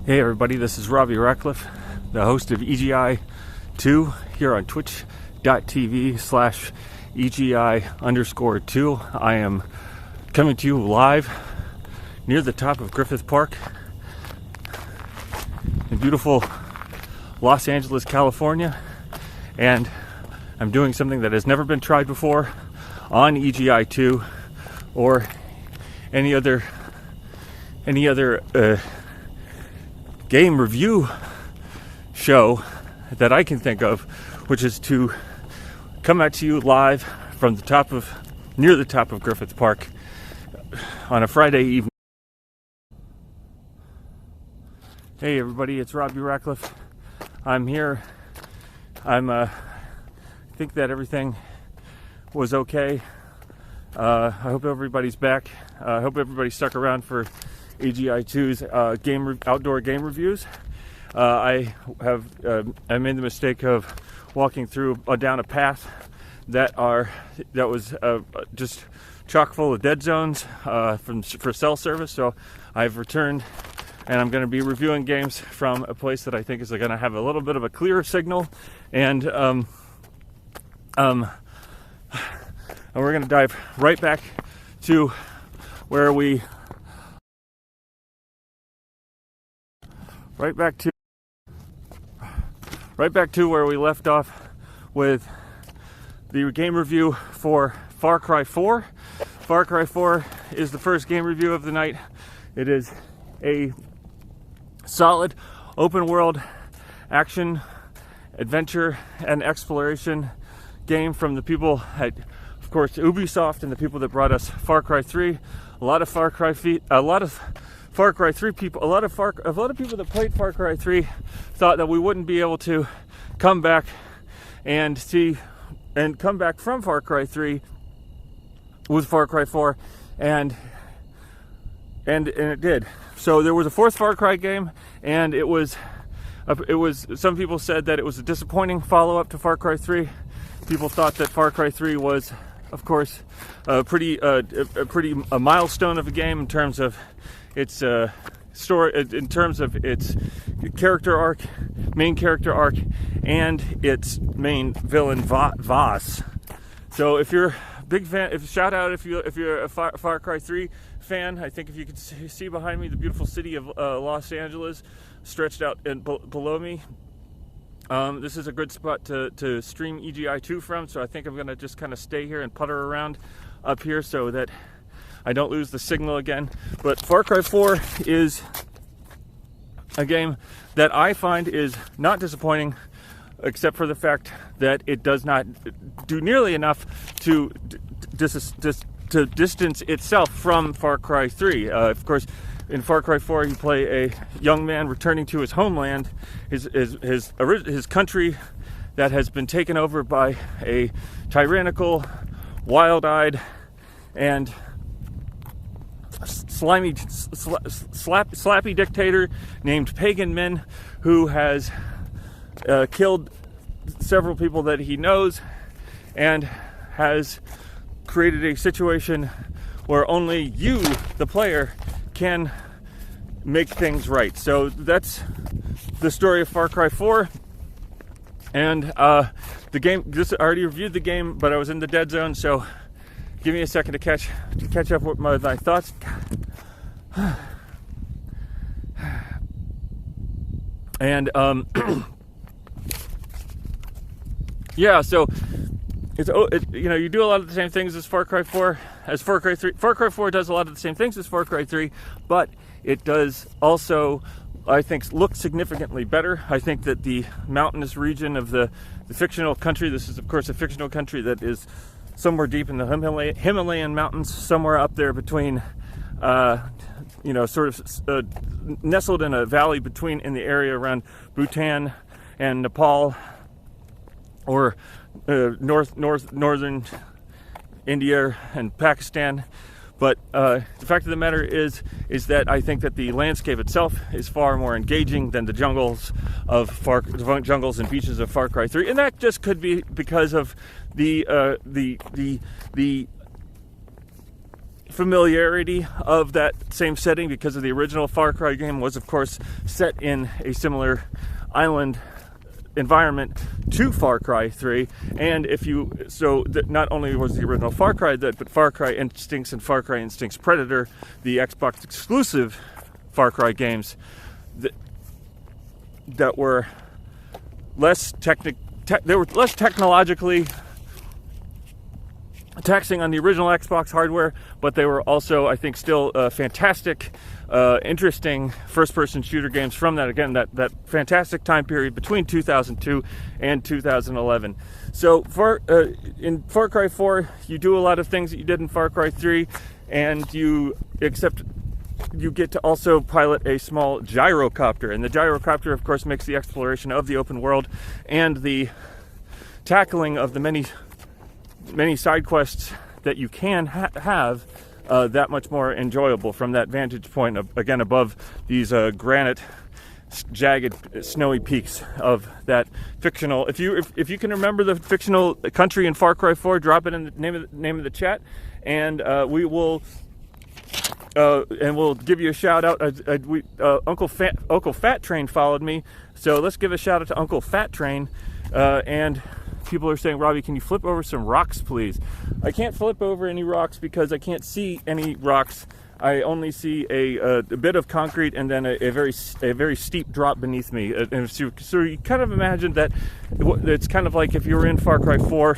Hey everybody, this is Robbie Rackleff, the host of EGI2 here on twitch.tv/EGI_2. I am coming to you live near the top of Griffith Park in beautiful Los Angeles, California, and I'm doing something that has never been tried before on EGI2 or any other game review show that I can think of, which is to come at you live from near the top of Griffith Park on a Friday evening. Hey everybody, it's Robbie Rackleff. I'm here. I think that everything was okay. I hope everybody's back. I hope everybody stuck around for AGI2's outdoor game reviews. I made the mistake of walking down a path that was just chock full of dead zones for cell service. So I've returned, and I'm going to be reviewing games from a place that I think is going to have a little bit of a clearer signal, and we're going to dive right back to where we. Right back to where we left off with the game review for Far Cry 4. Far Cry 4 is the first game review of the night. It is a solid open world action, adventure, and exploration game from the people at, of course, Ubisoft and the people that brought us Far Cry 3. A lot of Far Cry 3 people, a lot of people that played Far Cry 3 thought that we wouldn't be able to come back and come back from Far Cry 3 with Far Cry 4, and it did. So there was a fourth Far Cry game, and it was some people said that it was a disappointing follow-up to Far Cry 3. People thought that Far Cry 3 was, of course, a milestone of a game in terms of its story, in terms of its main character arc, and its main villain Voss. So if you're a big fan, if you're a Far Cry 3 fan, I think if you could see behind me the beautiful city of Los Angeles stretched out below me, this is a good spot to stream EGI2 from. So I think I'm gonna just kind of stay here and putter around up here so that I don't lose the signal again. But Far Cry 4 is a game that I find is not disappointing, except for the fact that it does not do nearly enough to distance itself from Far Cry 3. Of course, in Far Cry 4, you play a young man returning to his homeland, his country that has been taken over by a tyrannical, wild-eyed, and slappy dictator named Pagan Min, who has killed several people that he knows and has created a situation where only you, the player, can make things right. So that's the story of Far Cry 4. And the game, I already reviewed the game, but I was in the dead zone, so give me a second to catch up with my thoughts. And yeah, so you do a lot of the same things as Far Cry 4, as Far Cry 3. Far Cry 4 does a lot of the same things as Far Cry 3, but it does also, I think, look significantly better. I think that the mountainous region of the fictional country, this is of course a fictional country that is somewhere deep in the Himalayan mountains, somewhere up there between, nestled in a valley in the area around Bhutan and Nepal, or northern India and Pakistan. But the fact of the matter is that I think that the landscape itself is far more engaging than the jungles and beaches of Far Cry 3, and that just could be because of the familiarity of that same setting, because of the original Far Cry game was of course set in a similar island environment to Far Cry 3. And not only was the original Far Cry that, but Far Cry Instincts and Far Cry Instincts Predator, the Xbox exclusive Far Cry games that were less technologically taxing on the original Xbox hardware, but they were also, I think, still fantastic, interesting first-person shooter games from that fantastic time period between 2002 and 2011. So in Far Cry 4, you do a lot of things that you did in Far Cry 3, and you get to also pilot a small gyrocopter, and the gyrocopter, of course, makes the exploration of the open world and the tackling of the many side quests that you can have that much more enjoyable from that vantage point again above these granite jagged snowy peaks of that fictional. If you can remember the fictional country in Far Cry 4, drop it in the name of the chat, and we will we'll give you a shout out. Uncle Fat Train followed me, so let's give a shout out to Uncle Fat Train. And people are saying, Robbie, can you flip over some rocks, please? I can't flip over any rocks because I can't see any rocks. I only see a bit of concrete and then a very steep drop beneath me. And so you kind of imagine that it's kind of like if you were in Far Cry 4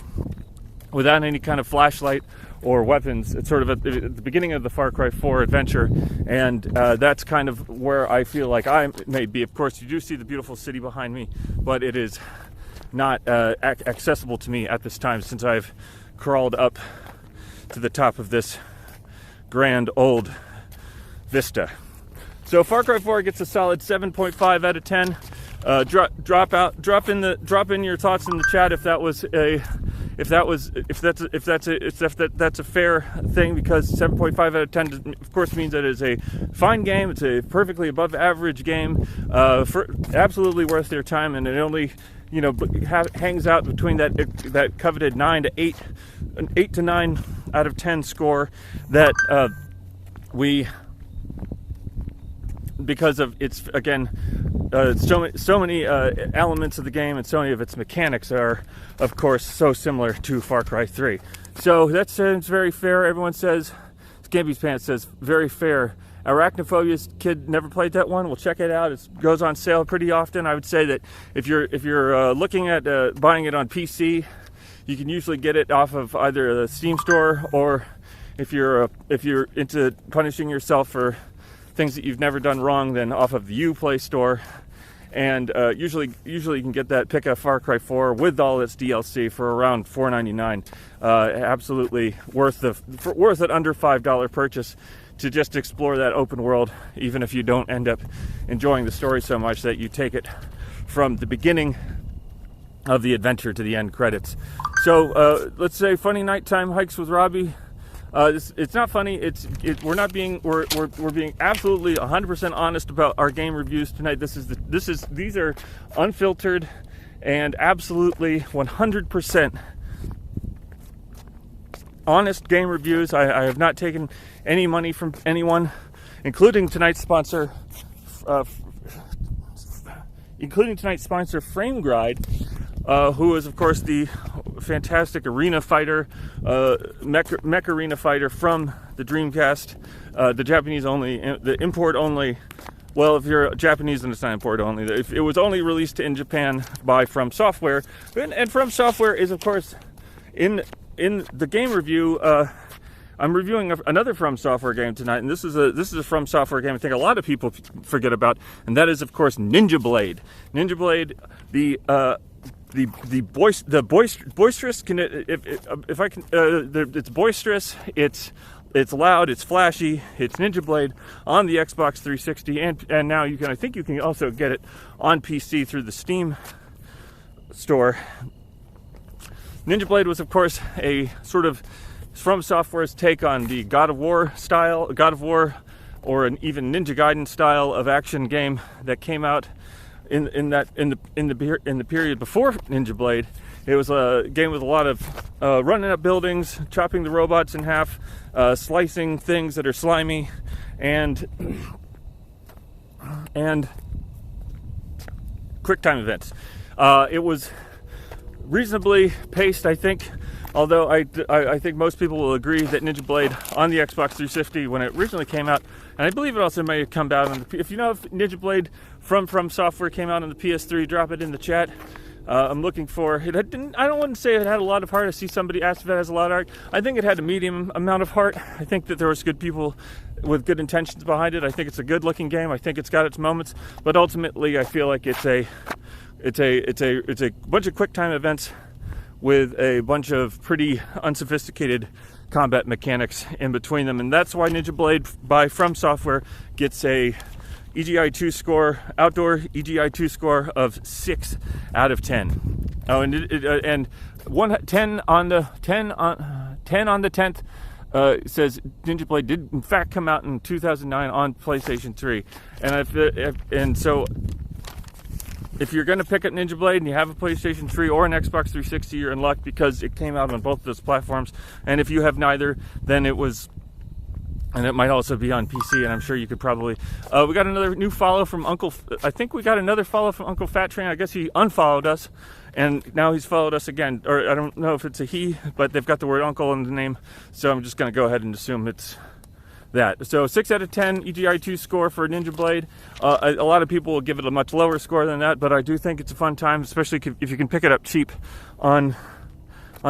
without any kind of flashlight or weapons. It's sort of at the beginning of the Far Cry 4 adventure, and that's kind of where I feel like I may be. Of course, you do see the beautiful city behind me, but it is not accessible to me at this time, since I've crawled up to the top of this grand old vista. So Far Cry 4 gets a solid 7.5 out of 10. Drop in your thoughts in the chat if that's a fair thing, because 7.5 out of 10 of course means that it is a fine game. It's a perfectly above average game, absolutely worth your time, and it only hangs out between that coveted 8 to 9 out of 10 score that because of its, again, so many elements of the game, and so many of its mechanics are, of course, so similar to Far Cry 3. So that sounds very fair. Everyone says, Scampy's Pants says, very fair. Arachnophobia's kid never played that one. We'll check it out. It goes on sale pretty often. I would say that if you're looking at buying it on PC, you can usually get it off of either the Steam store, or if you're into punishing yourself for things that you've never done wrong, then off of the Uplay store. And usually you can get that, pick a Far Cry 4 with all its DLC for around $4.99. Absolutely worth it, under $5 purchase to just explore that open world, even if you don't end up enjoying the story so much that you take it from the beginning of the adventure to the end credits. So let's say funny nighttime hikes with Robbie. It's not funny. We're being absolutely 100% honest about our game reviews tonight. These are unfiltered and absolutely 100% honest game reviews. I have not taken any money from anyone, including tonight's sponsor, Frame Guide, who is, of course, the fantastic arena fighter, mech arena fighter from the Dreamcast, the Japanese only, the import only. Well, if you're Japanese, then it's not import only. It was only released in Japan by From Software, and From Software is, of course, in the game review. I'm reviewing another From Software game tonight, and this is a From Software game I think a lot of people forget about, and that is, of course, Ninja Blade. Ninja Blade, the boisterous. It's boisterous. It's loud. It's flashy. It's Ninja Blade on the Xbox 360, and now I think you can also get it on PC through the Steam store. Ninja Blade was, of course, a sort of From Software's take on the God of War, or an even Ninja Gaiden style of action game that came out in the period before Ninja Blade, It was a game with a lot of running up buildings, chopping the robots in half, slicing things that are slimy, and quick time events. It was reasonably paced, I think. Although I think most people will agree that Ninja Blade on the Xbox 360 when it originally came out, and I believe it also may have come out on the. If you know if Ninja Blade from Software came out on the PS3, drop it in the chat. I'm looking for it. I wouldn't say it had a lot of heart. I see somebody asked if it has a lot of heart. I think it had a medium amount of heart. I think that there was good people with good intentions behind it. I think it's a good looking game. I think it's got its moments, but ultimately I feel like it's a bunch of quick time events with a bunch of pretty unsophisticated combat mechanics in between them, and that's why Ninja Blade by From Software gets a EGI2 score, outdoor EGI2 score of 6 out of 10. Oh, and 10 on the 10th says Ninja Blade did in fact come out in 2009 on PlayStation 3, and so. If you're going to pick up Ninja Blade and you have a PlayStation 3 or an Xbox 360, you're in luck because it came out on both those platforms. And if you have neither, then it might also be on PC, and I'm sure you could probably... we got another new follow from I think we got another follow from Uncle Fat Train. I guess he unfollowed us, and now he's followed us again. Or I don't know if it's a he, but they've got the word uncle in the name, so I'm just going to go ahead and assume it's that. So 6 out of 10 EGI2 score for Ninja Blade. A lot of people will give it a much lower score than that, but I do think it's a fun time, especially if you can pick it up cheap on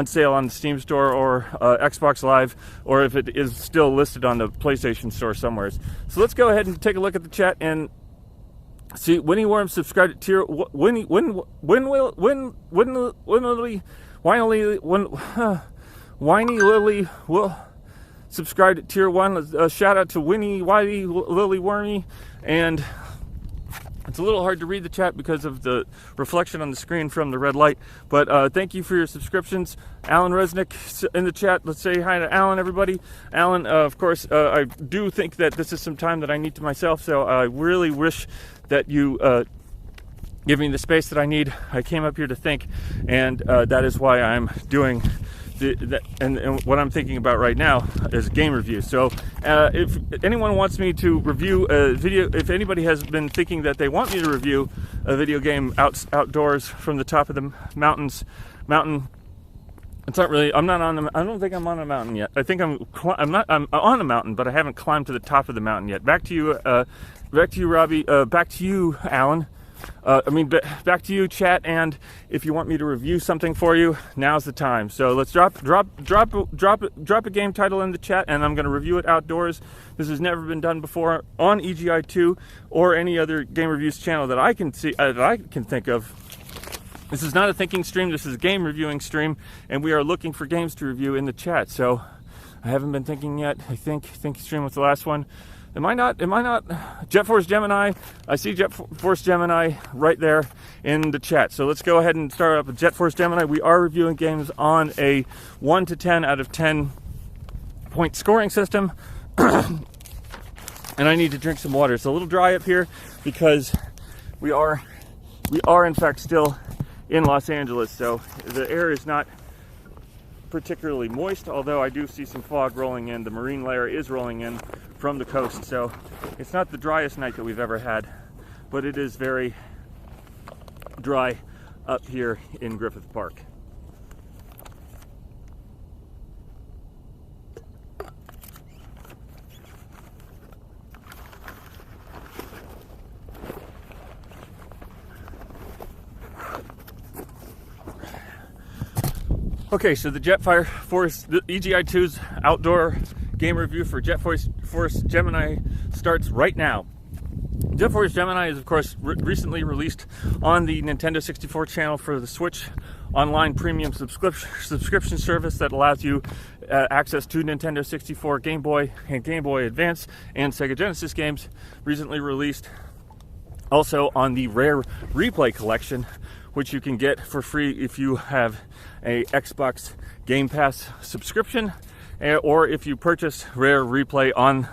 sale on the Steam store or Xbox Live, or if it is still listed on the PlayStation store somewhere. So let's go ahead and take a look at the chat and see. Winnie Worm subscribed to tier. Winnie Lily will subscribed to tier 1. Shout out to Winnie, Whitey, Lily, Wormy, and it's a little hard to read the chat because of the reflection on the screen from the red light, but thank you for your subscriptions. Allan Resnick in the chat. Let's say hi to Allan, everybody. Allan, of course, I do think that this is some time that I need to myself, so I really wish that you give me the space that I need. I came up here to think, and that is why I'm doing and what I'm thinking about right now is game review. So if anyone wants me to review a video, if anybody has been thinking that they want me to review a video game outdoors from the top of the mountain, it's not really, I don't think I'm on a mountain yet. I think I'm on a mountain, but I haven't climbed to the top of the mountain yet. Back to you, Robbie, back to you, Allan. Back to you, chat, and if you want me to review something for you, now's the time. So let's drop a game title in the chat, and I'm going to review it outdoors. This has never been done before on EGI2 or any other game reviews channel that I can see, that I can think of. This is not a thinking stream. This is a game reviewing stream, and we are looking for games to review in the chat. So I haven't been thinking yet. I think thinking stream was the last one. Am I not? Jet Force Gemini. I see Jet Force Gemini right there in the chat. So let's go ahead and start up with Jet Force Gemini. We are reviewing games on a 1 to 10 out of 10 point scoring system. And I need to drink some water. It's a little dry up here because we are in fact still in Los Angeles. So the air is not particularly moist, although I do see some fog rolling in. The marine layer is rolling in from the coast, so it's not the driest night that we've ever had, but it is very dry up here in Griffith Park. Okay, so the Jet Force, the EGI2's outdoor game review for Jet Force Gemini starts right now. Jet Force Gemini is, of course, recently released on the Nintendo 64 channel for the Switch online premium subscription service that allows you access to Nintendo 64, Game Boy, and Game Boy Advance and Sega Genesis games. Recently released also on the Rare Replay collection, which you can get for free if you have a Xbox Game Pass subscription, or if you purchase Rare Replay on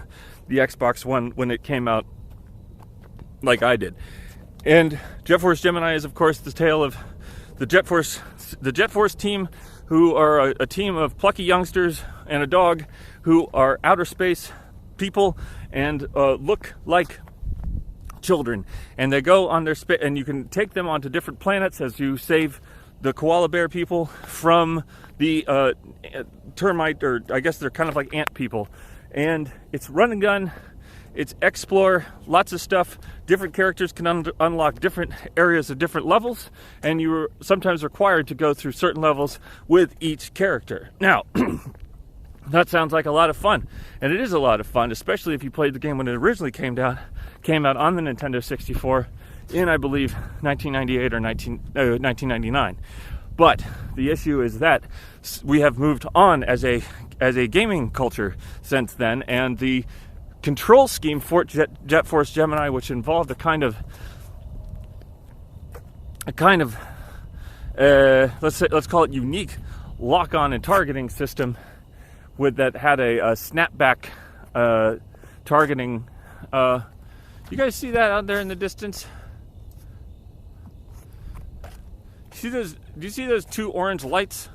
the Xbox One when it came out, like I did. And Jet Force Gemini is, of course, the tale of the Jet Force the Jet Force team, who are a team of plucky youngsters and a dog who are outer space people and look like children, and they go on their and you can take them onto different planets as you save the koala bear people from the termite, or I guess they're kind of like ant people. And it's run and gun, it's explore, lots of stuff. Different characters can unlock different areas of different levels, and you're sometimes required to go through certain levels with each character. Now, that sounds like a lot of fun, and it is a lot of fun, especially if you played the game when it originally came out on the Nintendo 64 in, I believe, 1998 or 1999. But the issue is that we have moved on as a gaming culture since then, and the control scheme for Jet Force Gemini, which involved a kind of let's call it unique lock-on and targeting system that had a snapback targeting. You guys see that out there in the distance? Do you see those two orange lights?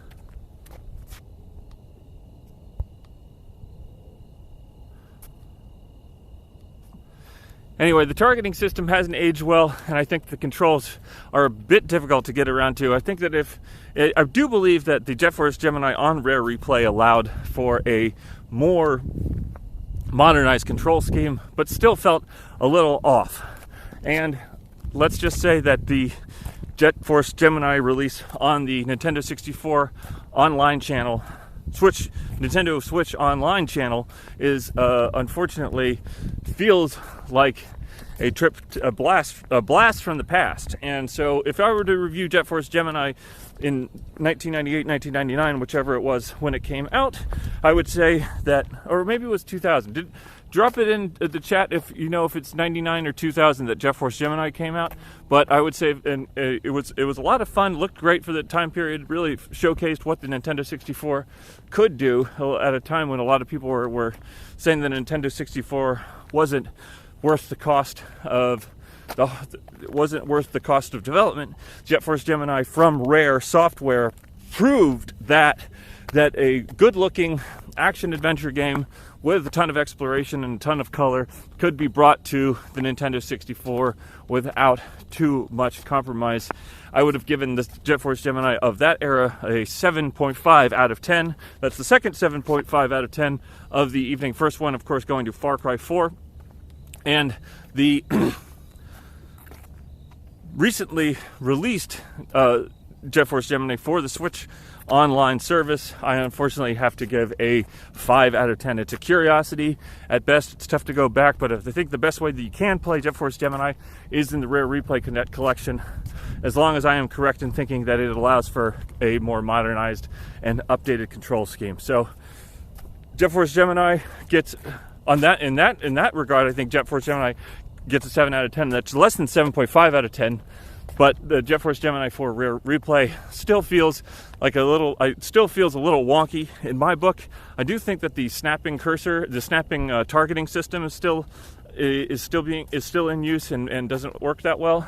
Anyway, the targeting system hasn't aged well, and I think the controls are a bit difficult to get around to. I think that I do believe that the Jet Force Gemini on Rare Replay allowed for a more modernized control scheme, but still felt a little off. And let's just say that the Jet Force Gemini release on the Nintendo 64 online channel, Nintendo Switch online channel, is unfortunately feels like a blast from the past. And so if I were to review Jet Force Gemini in 1998, 1999, whichever it was when it came out, I would say that, or maybe it was 2000. Drop it in the chat if you know if it's 99 or 2000 that Jet Force Gemini came out. But I would say, and it was a lot of fun, looked great for the time period, really showcased what the Nintendo 64 could do at a time when a lot of people were saying the Nintendo 64 wasn't worth the cost of development. Jet Force Gemini from Rare Software proved that a good-looking action-adventure game with a ton of exploration and a ton of color could be brought to the Nintendo 64 without too much compromise. I would have given the Jet Force Gemini of that era a 7.5 out of 10. That's the second 7.5 out of 10 of the evening. First one, of course, going to Far Cry 4. And the recently released Jet Force Gemini for the Switch online service, I unfortunately have to give a 5 out of 10. It's a curiosity. At best, it's tough to go back, but I think the best way that you can play Jet Force Gemini is in the Rare Replay collection, as long as I am correct in thinking that it allows for a more modernized and updated control scheme. So Jet Force Gemini gets, in that regard, I think Jet Force Gemini gets a 7 out of 10. That's less than 7.5 out of 10. But the Jet Force Gemini 4 Rare Replay still feels like a little wonky in my book. I do think that the snapping targeting system is still in use and doesn't work that well.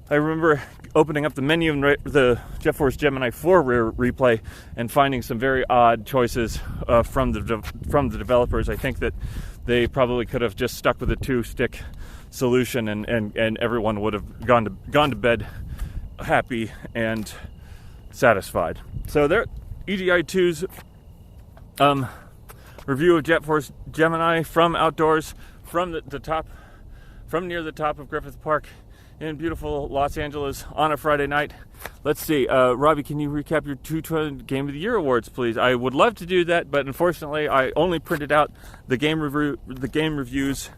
I remember opening up the menu in the Jet Force Gemini 4 Rare Replay and finding some very odd choices from the developers. I think that they probably could have just stuck with a 2-stick solution and everyone would have gone to bed happy and satisfied. So there, EGI2's review of Jet Force Gemini from outdoors, from near the top of Griffith Park in beautiful Los Angeles on a Friday night. Let's see, Robbie, can you recap your 220 Game of the Year awards, please? I would love to do that, but unfortunately, I only printed out the game reviews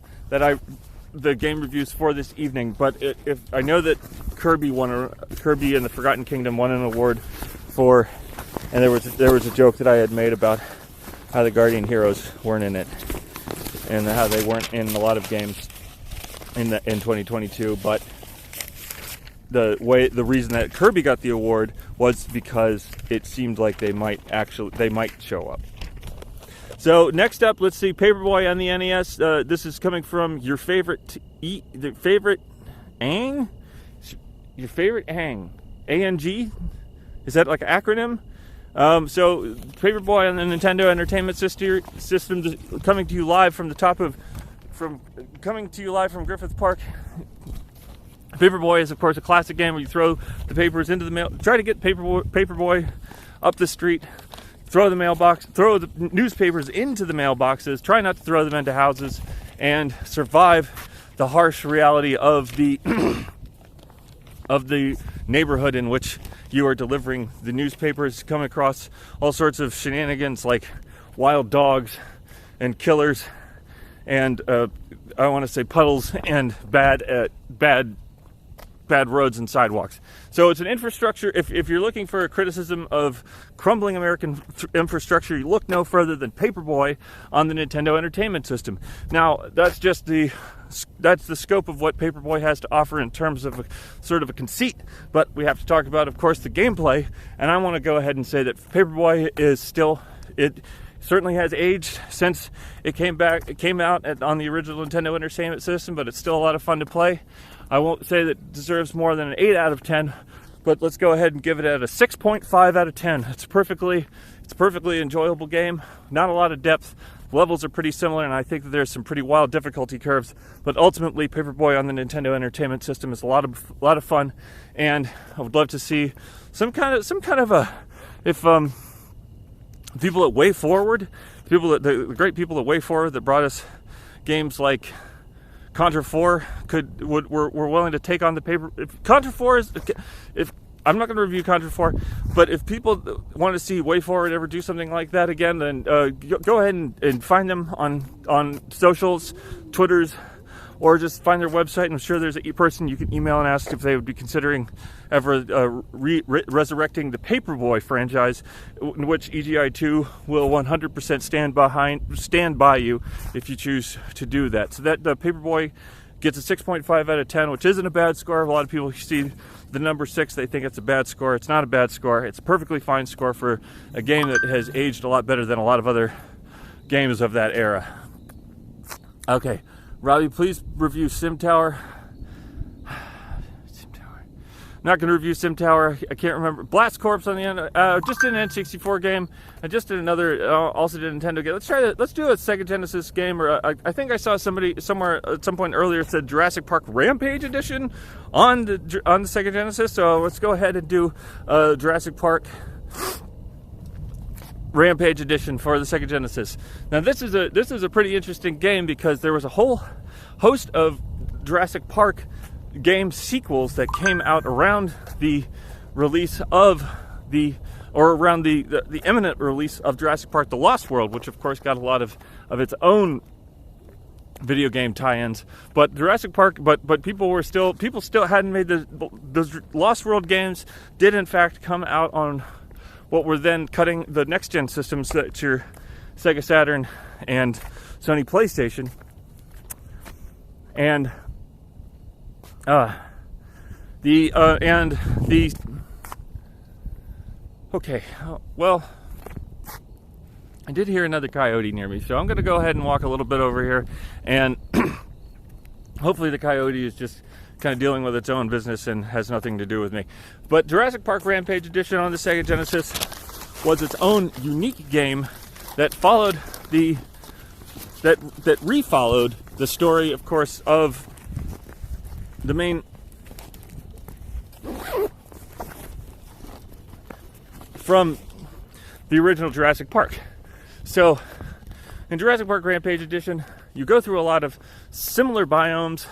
for this evening. But if I know that Kirby and the Forgotten Kingdom won an award for, and there was a joke that I had made about how the Guardian Heroes weren't in it, and how they weren't in a lot of games in 2022, but the reason that Kirby got the award was because it seemed like they might show up. So next up, let's see, Paperboy on the NES. This is coming from your favorite Ang, ANG. Is that like an acronym? So Paperboy on the Nintendo Entertainment System, coming to you live from Griffith Park. Paperboy is, of course, a classic game where you throw the papers into the mail. Try to get Paperboy up the street. Throw the newspapers into the mailboxes. Try not to throw them into houses, and survive the harsh reality of the of the neighborhood in which you are delivering the newspapers. Come across all sorts of shenanigans like wild dogs and killers, and I want to say puddles and bad roads and sidewalks. So it's an infrastructure. If you're looking for a criticism of crumbling American infrastructure, you look no further than Paperboy on the Nintendo Entertainment System. Now, that's the scope of what Paperboy has to offer in terms of sort of a conceit. But we have to talk about, of course, the gameplay. And I want to go ahead and say that Paperboy is still, it certainly has aged since it came out on the original Nintendo Entertainment System, but it's still a lot of fun to play. I won't say that it deserves more than an 8 out of 10, but let's go ahead and give it at a 6.5 out of 10. It's a perfectly enjoyable game. Not a lot of depth. Levels are pretty similar, and I think that there's some pretty wild difficulty curves. But ultimately, Paperboy on the Nintendo Entertainment System is a lot of fun, and I would love to see some kind of a, if people at Way Forward, the great people at Way Forward that brought us games like Contra 4 were willing to take on the paper. If Contra 4 is, if I'm not going to review Contra 4, but if people want to see Way Forward ever do something like that again, then go ahead and find them on socials, Twitters, or just find their website. And I'm sure there's a person you can email and ask if they would be considering ever resurrecting the Paperboy franchise, in which EGI2 will 100% stand by you if you choose to do that. So that Paperboy gets a 6.5 out of 10, which isn't a bad score. A lot of people see the number 6, they think it's a bad score. It's not a bad score. It's a perfectly fine score for a game that has aged a lot better than a lot of other games of that era. Okay, Robbie, please review Sim Tower. Not going to review Sim Tower. I can't remember. Blast Corps on the end. Just did an N64 game. I just did another. Also did a Nintendo game. Let's do a Sega Genesis game. Or I think I saw somebody somewhere at some point earlier said Jurassic Park Rampage Edition on the Sega Genesis. So let's go ahead and do Jurassic Park Rampage Edition for the Sega Genesis. Now this is a pretty interesting game because there was a whole host of Jurassic Park game sequels that came out around the release of around the imminent release of Jurassic Park: The Lost World, which of course got a lot of its own video game tie-ins. But Jurassic Park, but people still hadn't made the Lost World games did in fact come out on what were then cutting the next gen systems, that's your Sega Saturn and Sony PlayStation. And okay, well, I did hear another coyote near me, so I'm going to go ahead and walk a little bit over here, and hopefully the coyote is just kind of dealing with its own business and has nothing to do with me. But Jurassic Park Rampage Edition on the Sega Genesis was its own unique game that followed that refollowed the story, of course, of the main from the original Jurassic Park. So in Jurassic Park Rampage Edition, you go through a lot of similar biomes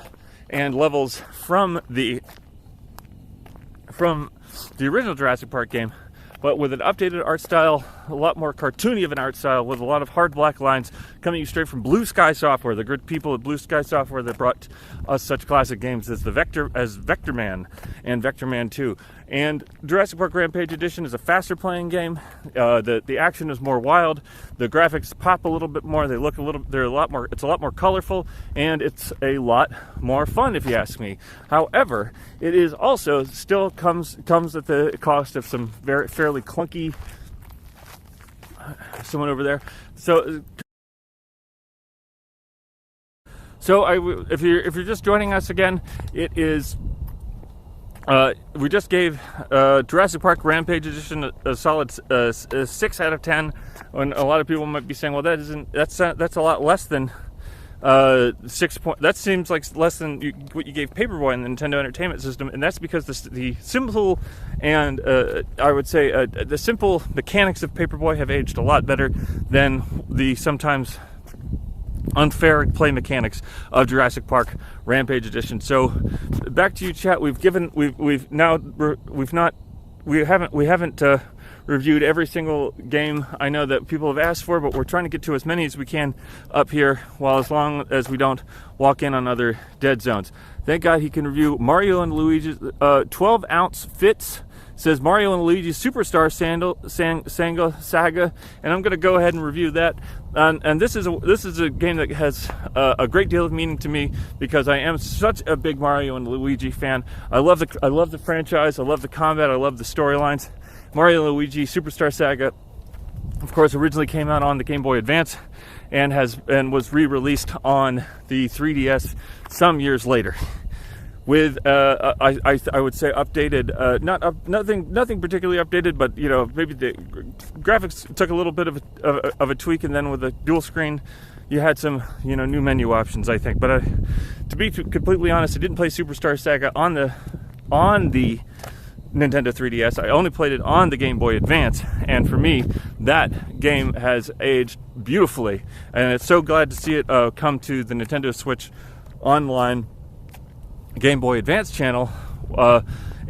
and levels from the original Jurassic Park game, but with an updated art style, a lot more cartoony of an art style, with a lot of hard black lines coming straight from Blue Sky Software, the good people at Blue Sky Software that brought us such classic games as Vector Man and Vector Man 2. And Jurassic Park Rampage Edition is a faster playing game. The action is more wild. The graphics pop a little bit more. They're a lot more. It's a lot more colorful, and it's a lot more fun, if you ask me. However, it is also still comes at the cost of some fairly clunky. Someone over there. So if you're just joining us again, it is We just gave Jurassic Park Rampage Edition a solid 6 out of 10. And a lot of people might be saying, "Well, that's a lot less than 6 point. That seems like less than what you gave Paperboy in the Nintendo Entertainment System." And that's because the simple and I would say the simple mechanics of Paperboy have aged a lot better than the sometimes unfair play mechanics of Jurassic Park Rampage Edition. So back to you, chat. We haven't reviewed every single game I know that people have asked for, but we're trying to get to as many as we can up here, while as long as we don't walk in on other dead zones. Thank God he can review Mario and Luigi's 12-ounce fits. Says Mario and Luigi Superstar Saga, and I'm going to go ahead and review that. And this is a game that has a great deal of meaning to me, because I am such a big Mario and Luigi fan. I love the franchise. I love the combat. I love the storylines. Mario and Luigi Superstar Saga, of course, originally came out on the Game Boy Advance and was re-released on the 3DS some years later, with I would say updated, nothing particularly updated, but maybe the graphics took a little bit of a tweak, and then with the dual screen, you had some new menu options, I think. But to be completely honest, I didn't play Superstar Saga on the Nintendo 3DS. I only played it on the Game Boy Advance, and for me, that game has aged beautifully, and it's so glad to see it come to the Nintendo Switch Online Game Boy Advance channel,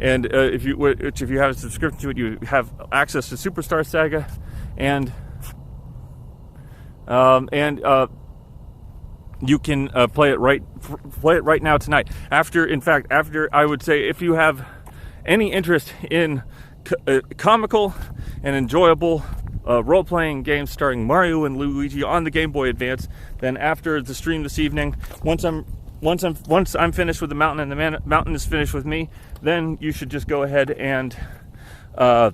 and if you have a subscription to it, you have access to Superstar Saga, and you can play it right now tonight. After I would say, if you have any interest in comical and enjoyable role-playing games starring Mario and Luigi on the Game Boy Advance, then after the stream this evening, once I'm finished with the mountain and the mountain is finished with me, then you should just go ahead and go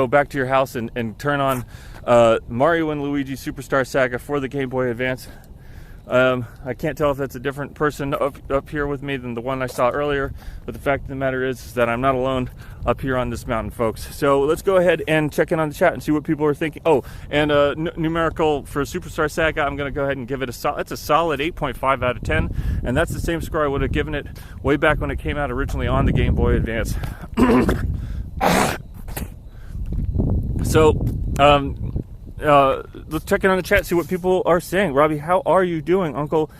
back to your house and turn on Mario and Luigi Superstar Saga for the Game Boy Advance. I can't tell if that's a different person up here with me than the one I saw earlier, but the fact of the matter is that I'm not alone up here on this mountain, folks. So let's go ahead and check in on the chat and see what people are thinking. Oh, and numerical for Superstar Saga, I'm going to go ahead and give it a solid 8.5 out of 10, and that's the same score I would have given it way back when it came out originally on the Game Boy Advance. So, let's check in on the chat, see what people are saying. Robbie, how are you doing? Uncle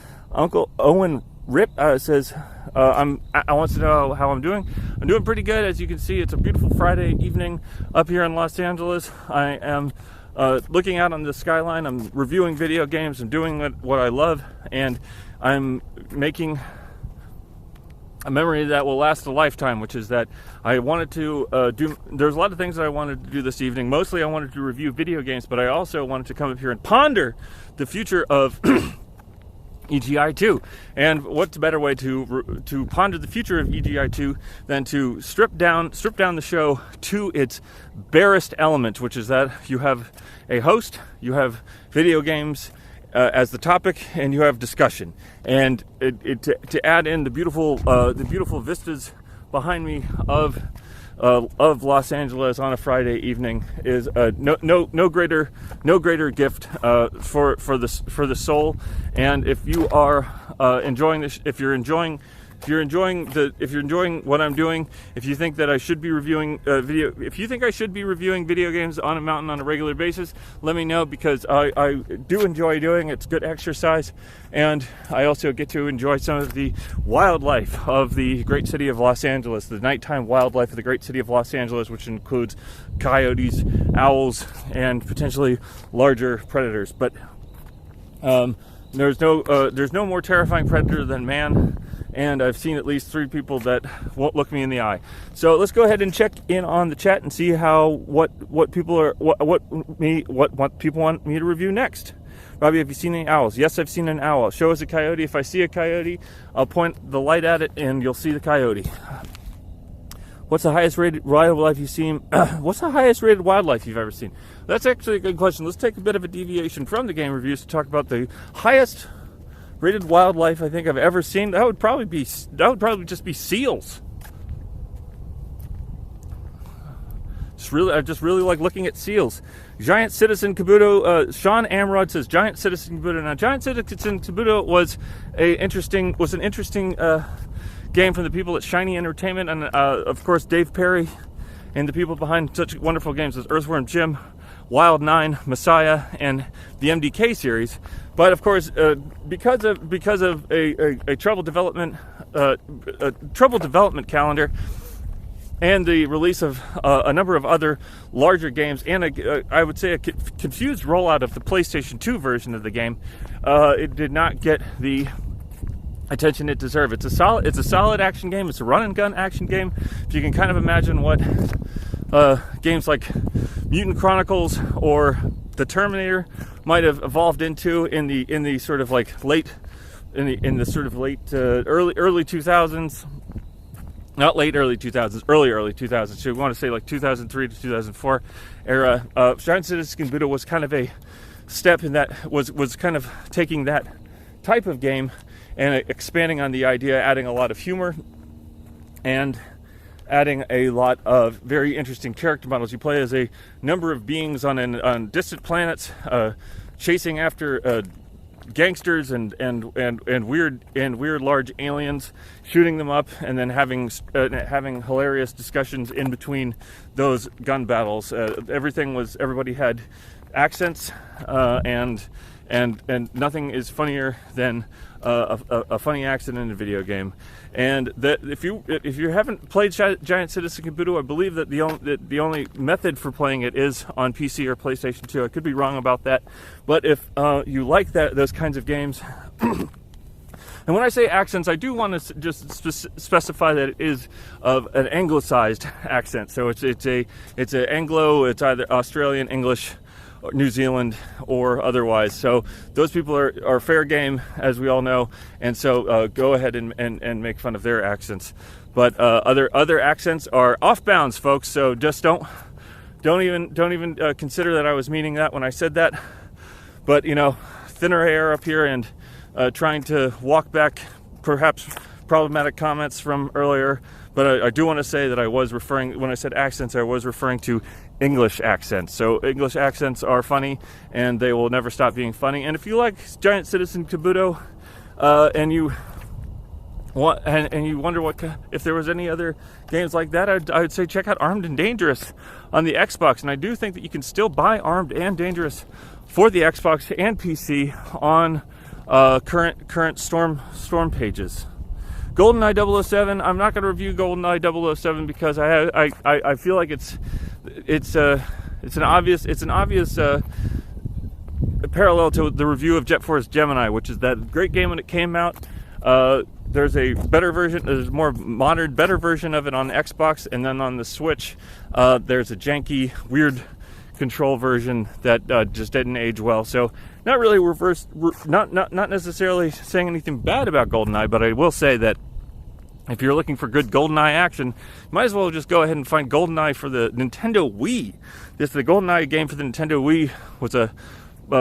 Owen Rip says, I want to know how I'm doing. I'm doing pretty good. As you can see, it's a beautiful Friday evening up here in Los Angeles. I am looking out on the skyline. I'm reviewing video games. I'm doing what I love, and I'm making a memory that will last a lifetime, which is that I wanted to there's a lot of things that I wanted to do this evening. Mostly I wanted to review video games, but I also wanted to come up here and ponder the future of EGI 2. And what's a better way to ponder the future of EGI 2 than to strip down the show to its barest element, which is that you have a host, you have video games as the topic, and you have discussion, and to add in the beautiful vistas behind me of Los Angeles on a Friday evening is no greater gift for the soul. And if you are enjoying this, if you're enjoying what I'm doing, if you think that I should be reviewing video games on a mountain on a regular basis, let me know, because I do enjoy doing it. It's good exercise, and I also get to enjoy some of the wildlife of the great city of Los Angeles, the nighttime wildlife of the great city of Los Angeles, which includes coyotes, owls, and potentially larger predators. But there's no more terrifying predator than man. And I've seen at least 3 people that won't look me in the eye. So let's go ahead and check in on the chat and see what people want me to review next. Robbie, have you seen any owls? Yes, I've seen an owl. Show us a coyote. If I see a coyote, I'll point the light at it and you'll see the coyote. What's the highest rated wildlife you've seen? What's the highest rated wildlife you've ever seen? That's actually a good question. Let's take a bit of a deviation from the game reviews to talk about the highest rated wildlife I think I've ever seen. That would probably just be seals. I just really like looking at seals. Giant Citizen Kabuto. Sean Amrod says Giant Citizen Kabuto. Now, Giant Citizen Kabuto was an interesting game from the people at Shiny Entertainment, and of course Dave Perry, and the people behind such wonderful games as Earthworm Jim, Wild 9, Messiah, and the MDK series. But of course, because of a troubled development calendar, and the release of a number of other larger games, and I would say a confused rollout of the PlayStation 2 version of the game, it did not get the attention it deserved. It's a solid action game. It's a run and gun action game. If you can kind of imagine what games like Mutant Chronicles or The Terminator might have evolved into in the sort of like early 2000s. Not late early 2000s, early 2000s. So we want to say like 2003 to 2004 era. Giant Citizen Kabuto was kind of a step in that, was kind of taking that type of game and expanding on the idea, adding a lot of humor and adding a lot of very interesting character models. You play as a number of beings on distant planets, chasing after gangsters and weird large aliens, shooting them up, and then having hilarious discussions in between those gun battles. Everybody had accents, and nothing is funnier than a funny accent in a video game. And that if you haven't played Giant Citizen Kabuto, I believe that the only method for playing it is on PC or PlayStation 2. I could be wrong about that, but if you like those kinds of games, and when I say accents, I do want to just specify that it is of an anglicized accent. So it's an Anglo. It's either Australian, English, New Zealand, or otherwise. So those people are fair game, as we all know, and so go ahead and make fun of their accents. But other accents are off bounds, folks. So just don't even consider that I was meaning that when I said that. But thinner air up here, and trying to walk back perhaps problematic comments from earlier. But I do want to say that when I said accents, I was referring to English accents. So English accents are funny, and they will never stop being funny. And if you like Giant Citizen Kabuto, and you wonder if there was any other games like that, I would say check out Armed and Dangerous on the Xbox. And I do think that you can still buy Armed and Dangerous for the Xbox and PC on current Storm pages. GoldenEye 007. I'm not going to review GoldenEye 007 because I feel like it's an obvious parallel to the review of Jet Force Gemini, which is that great game when it came out. There's a better version, there's a more modern, better version of it on Xbox, and then on the Switch, there's a janky, weird control version that just didn't age well. So not really not necessarily saying anything bad about GoldenEye, but I will say that if you're looking for good GoldenEye action, you might as well just go ahead and find GoldenEye for the Nintendo Wii. The GoldenEye game for the Nintendo Wii was a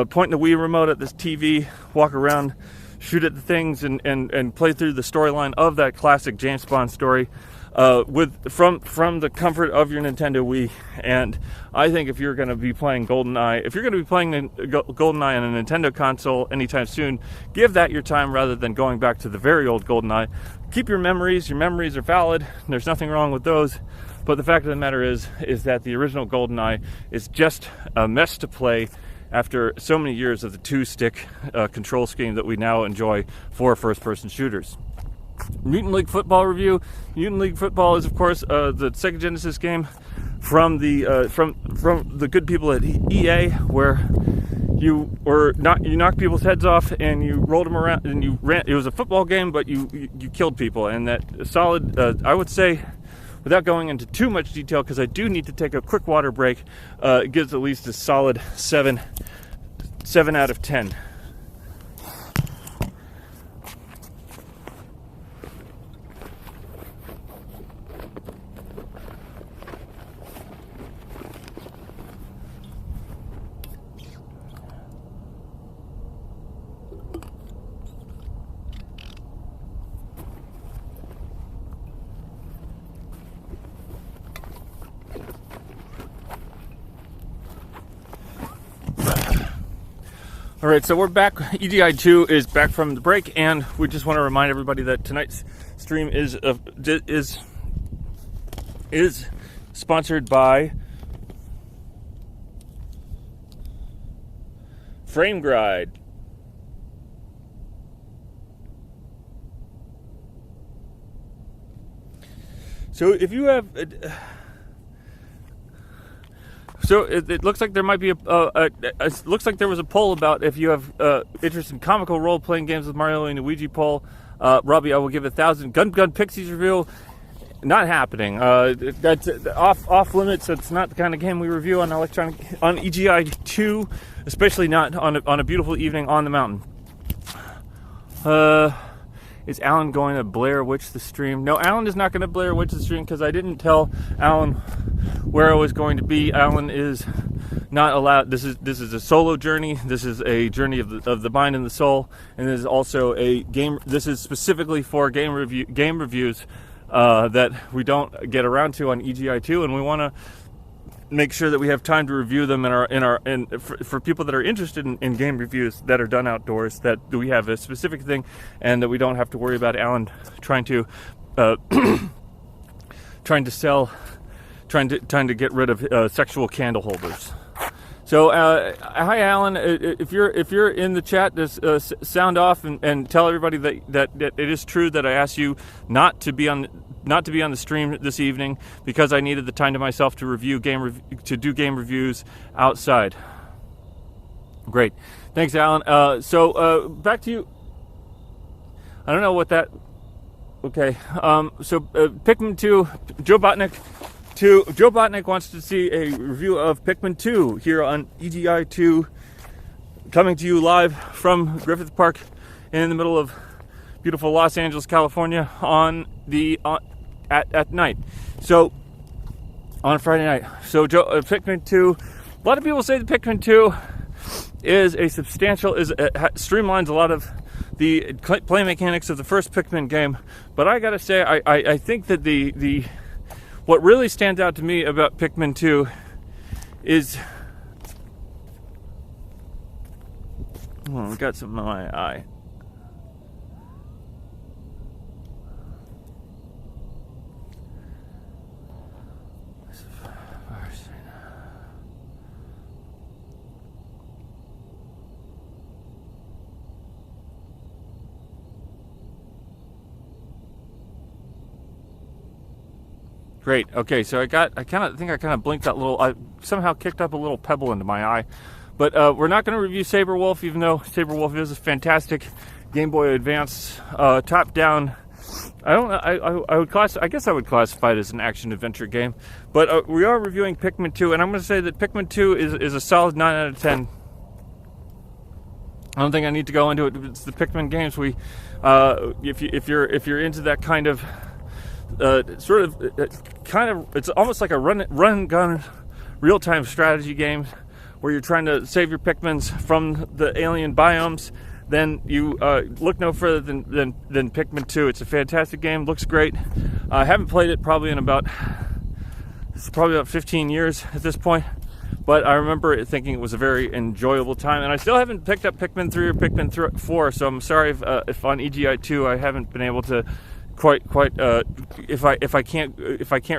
point in the Wii remote at this TV, walk around, shoot at the things, and play through the storyline of that classic James Bond story from the comfort of your Nintendo Wii. And I think if you're going to be playing GoldenEye, GoldenEye on a Nintendo console anytime soon, give that your time rather than going back to the very old GoldenEye. Keep your memories. Your memories are valid. There's nothing wrong with those. But the fact of the matter is that the original GoldenEye is just a mess to play after so many years of the two-stick control scheme that we now enjoy for first-person shooters. Mutant League Football review. Mutant League Football is, of course, the Sega Genesis game from the good people at EA, where you knocked people's heads off and you rolled them around and you ran. It was a football game, but you killed people, and that solid. I would say, without going into too much detail, because I do need to take a quick water break, it gives at least a solid 7 out of 10. All right, so we're back. EGI 2 is back from the break, and we just want to remind everybody that tonight's stream is sponsored by Frame Gride. So if you have, so it looks like there might be it looks like there was a poll about if you have interest in comical role-playing games with Mario and Luigi poll. Robbie, I will give 1,000. Gun Pixies review, not happening. That's off limits. It's not the kind of game we review on EGI 2, especially not on a beautiful evening on the mountain. Is Allan going to Blair Witch the stream? No, Allan is not going to Blair Witch the stream because I didn't tell Allan where I was going to be. Allan is not allowed. This is a solo journey. This is a journey of the mind and the soul, and this is also a game. This is specifically for game reviews that we don't get around to on EGI 2, and we want to make sure that we have time to review them for people that are interested in game reviews that are done outdoors, that we have a specific thing and that we don't have to worry about Allan trying to get rid of sexual candle holders. So hi Allan, if you're in the chat, just sound off and tell everybody that it is true that I asked you not to be on the stream this evening because I needed the time to myself to do game reviews outside. Great, thanks Allan. So back to you. I don't know what that. Okay, so Pikmin 2, Joe Botnick wants to see a review of Pikmin 2 here on EGI 2, coming to you live from Griffith Park in the middle of beautiful Los Angeles, California at night. So on Friday night. So Pikmin 2, a lot of people say that Pikmin 2 is streamlines a lot of the play mechanics of the first Pikmin game, but I gotta say I think that the what really stands out to me about Pikmin 2 is... I got something in my eye. Great. Okay, so I kind of blinked that little. I somehow kicked up a little pebble into my eye, but we're not going to review Saberwolf, even though Saberwolf is a fantastic Game Boy Advance top-down. I guess I would classify it as an action adventure game, but we are reviewing Pikmin 2, and I'm going to say that Pikmin 2 is a solid 9 out of 10. I don't think I need to go into it. It's the Pikmin games. If you're into that kind of it's almost like a run gun real-time strategy game where you're trying to save your Pikmins from the alien biomes, then you look no further than Pikmin 2. It's a fantastic game, looks great. I haven't played it probably about 15 years at this point, but I remember thinking it was a very enjoyable time, and I still haven't picked up Pikmin 3 or Pikmin 4, so I'm sorry if on EGI 2 I haven't been able to if I can't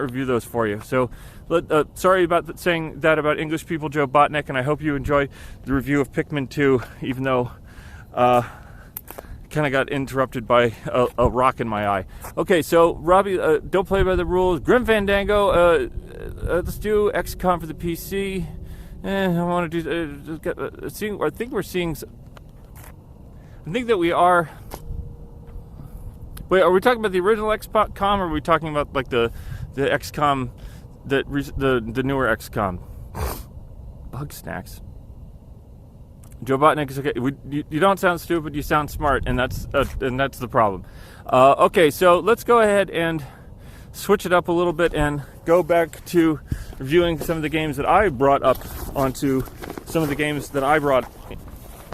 review those for you. So sorry about saying that about English people, Joe Botnick, and I hope you enjoy the review of Pikmin 2, even though kind of got interrupted by a rock in my eye. Okay, so Robbie, don't play by the rules. Grim Fandango, let's do XCOM for the PC. I want to do. I think we're seeing. I think that we are. Wait, are we talking about the original XCOM, or are we talking about like the XCOM, the newer XCOM? Bug snacks. Joe Botnick is okay. You don't sound stupid. You sound smart, and that's the problem. Okay, so let's go ahead and switch it up a little bit and go back to reviewing some of the games that I brought up onto some of the games that I brought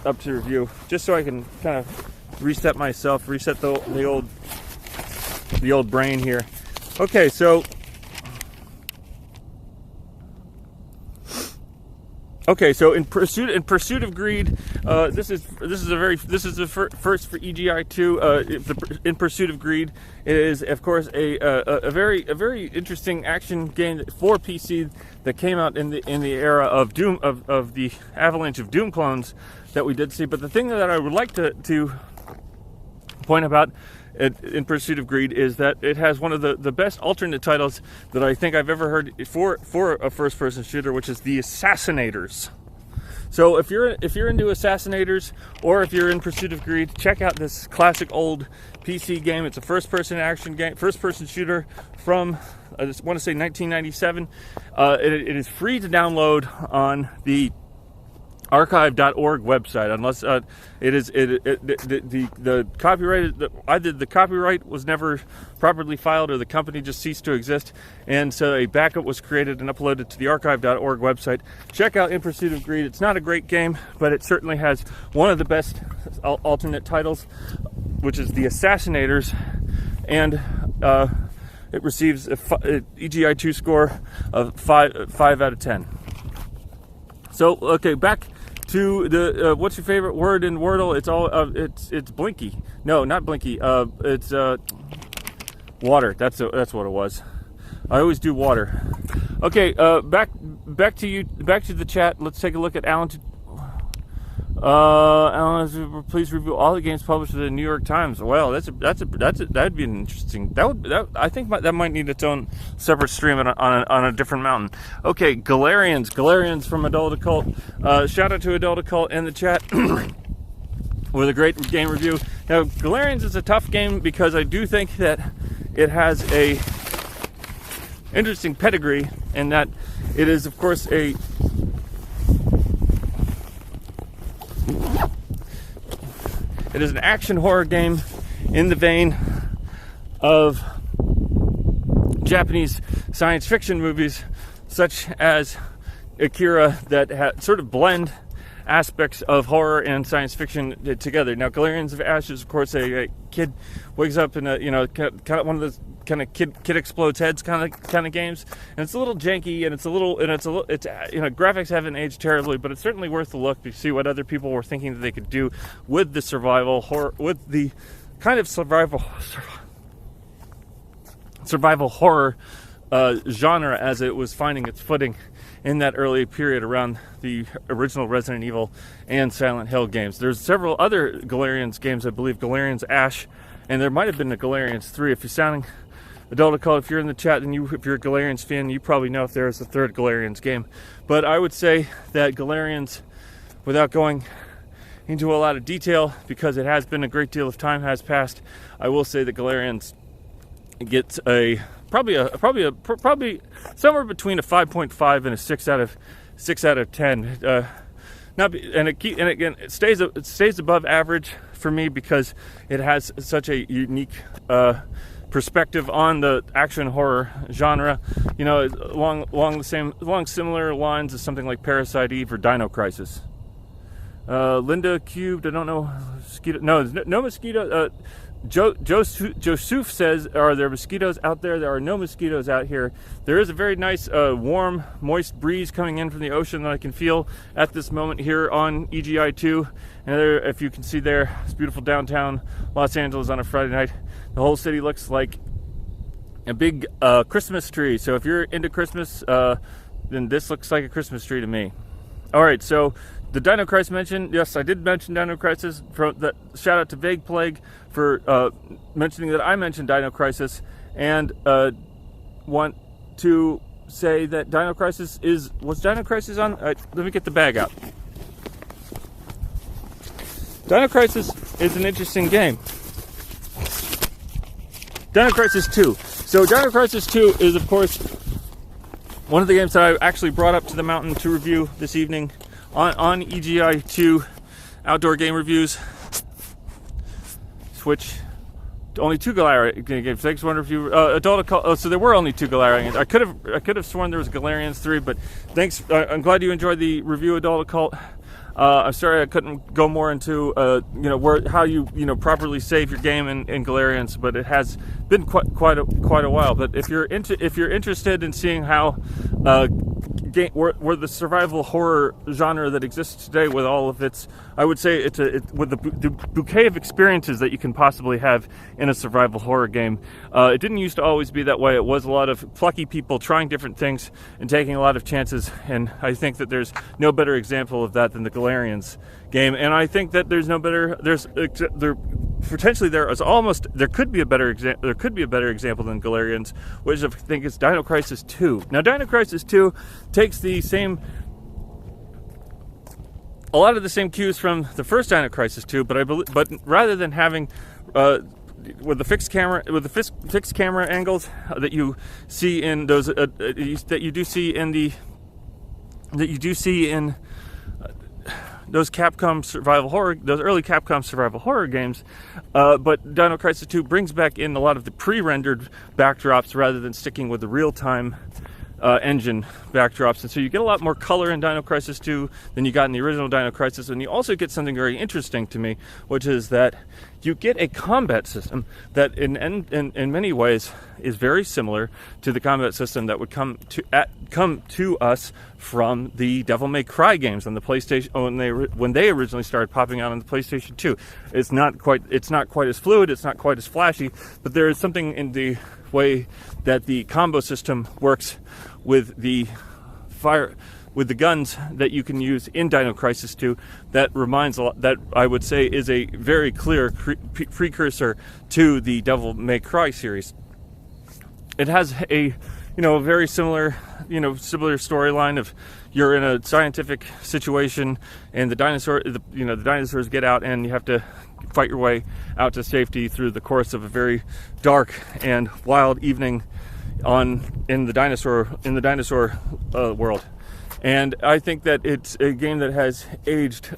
up to review, just so I can kind of reset myself, reset the old brain here. Okay, so Okay, so in pursuit of greed, this is the first for EGI2. In pursuit of greed, it is of course a very interesting action game for PC that came out in the era of Doom of the avalanche of Doom clones that we did see. But the thing that I would like to point about in Pursuit of Greed is that it has one of the best alternate titles that I think I've ever heard for a first-person shooter, which is the Assassinators. So if you're into Assassinators, or if you're in Pursuit of Greed, check out this classic old PC game. It's a first-person action game, first-person shooter from I just want to say 1997. It is free to download on the archive.org website, unless the copyright either the copyright was never properly filed or the company just ceased to exist, and so a backup was created and uploaded to the archive.org website. Check out In Pursuit of Greed. It's not a great game, but it certainly has one of the best alternate titles, which is the Assassinators, and it receives a EGI2 score of 5 out of 10. So okay, back to the what's your favorite word in Wordle? It's Blinky. No, not Blinky. It's water. That's what it was. I always do water. Okay, back to the chat. Let's take a look at Allan. Allan, please review all the games published in the New York Times. Well, that'd be an interesting. I think that might need its own separate stream on a different mountain. Okay, Galarians from Adult Occult. Shout out to Adult Occult in the chat with a great game review. Now, Galarians is a tough game because I do think that it has a interesting pedigree, and that it is, of course, it is an action horror game in the vein of Japanese science fiction movies such as Akira that sort of blend aspects of horror and science fiction together. Now, Galarians of Ash is, of course, a kid wakes up in a kind of one of those kind of kid explodes heads kind of games, and it's a little janky, and it's graphics haven't aged terribly, but it's certainly worth a look to see what other people were thinking that they could do with the survival horror, with the kind of survival horror genre as it was finding its footing in that early period around the original Resident Evil and Silent Hill games. There's several other Galarians games, I believe, Galarians Ash, and there might have been a Galarians 3. If you're sounding Adult Occult, if you're in the chat, and if you're a Galarians fan, you probably know if there is a third Galarians game. But I would say that Galarians, without going into a lot of detail, because it has been a great deal of time has passed, I will say that Galarians gets probably somewhere between a 5.5 and a 6 out of 10. It stays above average for me because it has such a unique perspective on the action horror genre, along similar lines as something like Parasite Eve or Dino Crisis. Linda Cubed, I don't know, mosquito. No, no mosquito. Joseph says, are there mosquitoes out there? There are no mosquitoes out here. There is a very nice, warm, moist breeze coming in from the ocean that I can feel at this moment here on EGI2. And there, if you can see there, it's beautiful downtown Los Angeles on a Friday night. The whole city looks like a big Christmas tree. So if you're into Christmas, then this looks like a Christmas tree to me. All right, so the Dino Crisis mention, yes, I did mention Dino Crisis. Shout out to Vague Plague for mentioning that I mentioned Dino Crisis, and want to say that Dino Crisis was Dino Crisis on? Let me get the bag out. Dino Crisis is an interesting game. Dino Crisis 2. So Dino Crisis 2 is, of course, one of the games that I actually brought up to the mountain to review this evening on EGI2 Outdoor Game Reviews. Which only 2 Galarian games. Thanks, one review. Adult Occult. Oh, so there were only 2 Galarian games. I could have sworn there was Galarians 3, but thanks. I'm glad you enjoyed the review, Adult Occult. I'm sorry I couldn't go more into how you properly save your game in Galarians, but it has been quite a while. But if you're interested in seeing how where the survival horror genre that exists today, with all of its, I would say with the bouquet of experiences that you can possibly have in a survival horror game. It didn't used to always be that way. It was a lot of plucky people trying different things and taking a lot of chances, and I think that there's no better example of that than the Galarians game. And I think that there could be a better example than Galarians, which I think is Dino Crisis 2. Now, Dino Crisis 2 takes a lot of the same cues from the first Dino Crisis 2, but rather than having with the fixed camera angles that you see in those that you do see in those Capcom survival horror, those early Capcom survival horror games, but Dino Crisis 2 brings back in a lot of the pre-rendered backdrops rather than sticking with the real-time engine backdrops, and so you get a lot more color in Dino Crisis 2 than you got in the original Dino Crisis. And you also get something very interesting to me, which is that you get a combat system that in many ways is very similar to the combat system that would come to us from the Devil May Cry games on the PlayStation when they originally started popping out on the PlayStation 2. It's not quite as fluid, it's not quite as flashy, but there is something in the way that the combo system works with the guns that you can use in Dino Crisis 2 that I would say is a very clear precursor to the Devil May Cry series. It has a very similar storyline of you're in a scientific situation and the dinosaurs get out and you have to fight your way out to safety through the course of a very dark and wild evening in the dinosaur world. And I think that it's a game that has aged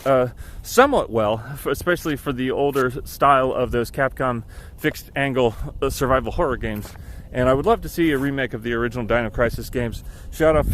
somewhat well, especially for the older style of those Capcom fixed angle survival horror games. And I would love to see a remake of the original Dino Crisis games. Shout to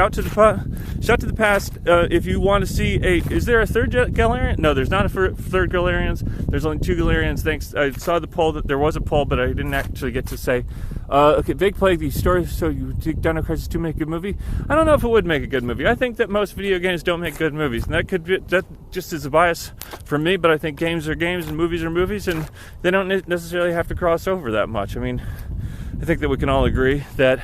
the past. If you want to see is there a third Galarian? No, there's not a third Galarians. There's only 2 Galarians. Thanks. I saw the poll that there was a poll, but I didn't actually get to say. Okay, Vague Plague, the story. So you think Dino Crisis 2 make a good movie? I don't know if it would make a good movie. I think that most video games don't make good movies, and that just is a bias from me. But I think games are games and movies are movies, and they don't necessarily have to cross over that much. I mean, I think that we can all agree that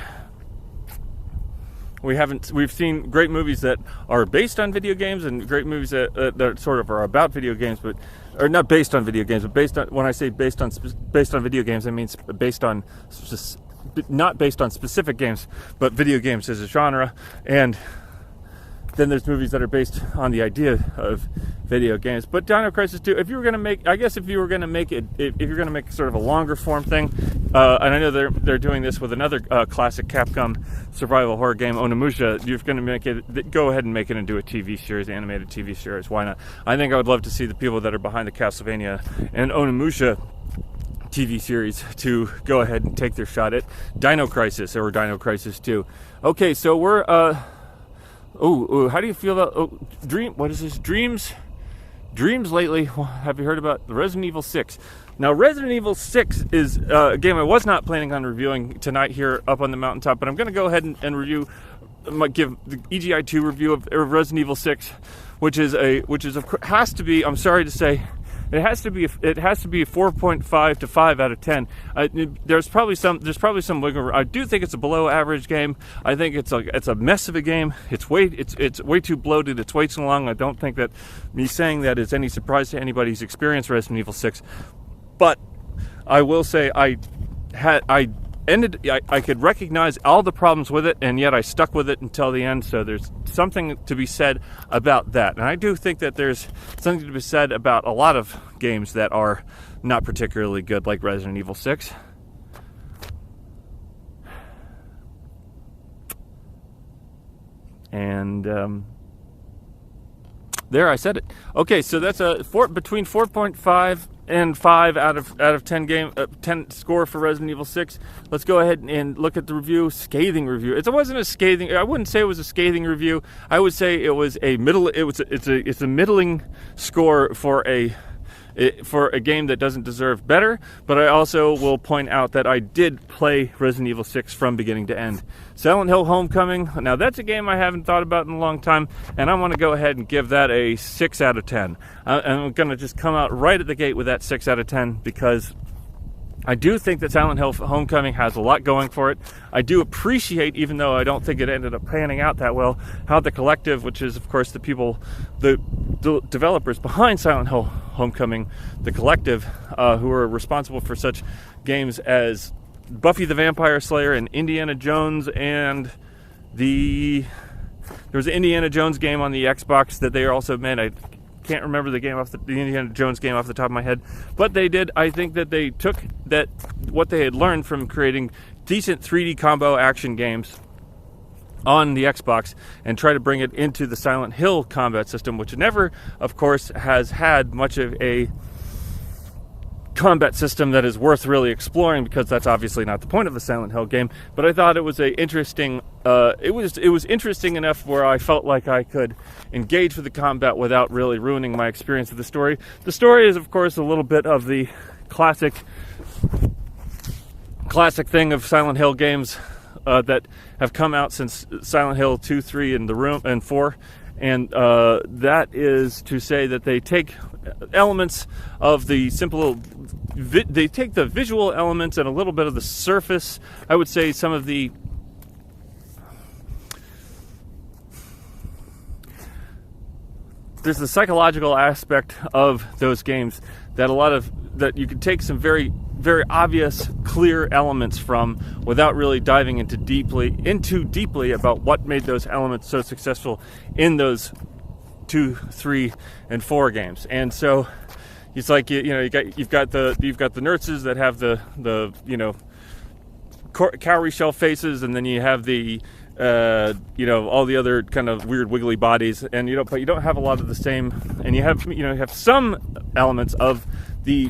we've seen great movies that are based on video games and great movies that sort of are about video games, but or not based on video games, but based on, when I say based on video games, I mean based on not based on specific games, but video games as a genre. And then there's movies that are based on the idea of video games. But Dino Crisis 2, if you were going to make sort of a longer form thing, and I know they're doing this with another classic Capcom survival horror game, Onimusha, you're going to make it, go ahead and make it into a TV series, animated TV series. Why not? I think I would love to see the people that are behind the Castlevania and Onimusha TV series to go ahead and take their shot at Dino Crisis or Dino Crisis 2. Okay, so we're how do you feel about what is this? Dreams lately. Have you heard about Resident Evil 6? Now, Resident Evil 6 is a game I was not planning on reviewing tonight here up on the mountaintop, but I'm going to go ahead and give the EGI2 review of Resident Evil 6, which has to be, I'm sorry to say, it has to be a 4.5 to 5 out of 10. There's probably some wiggle room. I do think it's a below average game. I think it's a mess of a game. It's way too bloated. It's way too long. I don't think that me saying that is any surprise to anybody who's experienced Resident Evil 6. But I will say I could recognize all the problems with it, and yet I stuck with it until the end. So there's something to be said about that. And I do think that there's something to be said about a lot of games that are not particularly good, like Resident Evil 6. And there, I said it. Okay, so that's between 4.5 and 5 out of 10 10 score for Resident Evil 6. Let's go ahead and look at the review. Scathing review. It wasn't a scathing. I wouldn't say it was a scathing review. I would say it was a middle. It's a middling score for a for a game that doesn't deserve better, but I also will point out that I did play Resident Evil 6 from beginning to end. Silent Hill Homecoming, now that's a game I haven't thought about in a long time, and I want to go ahead and give that a 6 out of 10. And I'm going to just come out right at the gate with that 6 out of 10 because I do think that Silent Hill Homecoming has a lot going for it. I do appreciate, even though I don't think it ended up panning out that well, how the collective, which is of course the people, the developers behind Silent Hill Homecoming, the collective who are responsible for such games as Buffy the Vampire Slayer and Indiana Jones, and there was an Indiana Jones game on the Xbox that they also made. I can't remember the Indiana Jones game off the top of my head, but they did. I think that they took that what they had learned from creating decent 3D combo action games on the Xbox and try to bring it into the Silent Hill combat system, which never, of course, has had much of a combat system that is worth really exploring, because that's obviously not the point of a Silent Hill game. But I thought it was a interesting it was interesting enough where I felt like I could engage with the combat without really ruining my experience of the story. The story is, of course, a little bit of the classic thing of Silent Hill games that have come out since Silent Hill 2, 3, and The Room, and 4. And that is to say that they take elements of the simple, they take the visual elements and a little bit of the surface. I would say some of the there's the psychological aspect of those games that that you can take some very, very obvious, clear elements from without really diving into deeply about what made those elements so successful in those 2, 3, and 4 games. And so it's like you've got the nurses that have the cowrie shell faces, and then you have the all the other kind of weird wiggly bodies, and but you don't have a lot of the same, and you have some elements of the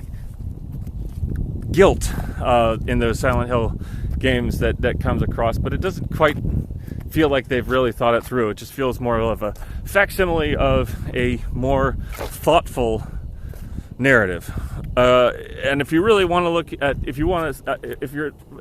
guilt in those Silent Hill games that comes across, but it doesn't quite feel like they've really thought it through. It just feels more of a facsimile of a more thoughtful narrative. And if you really want to look at, if you're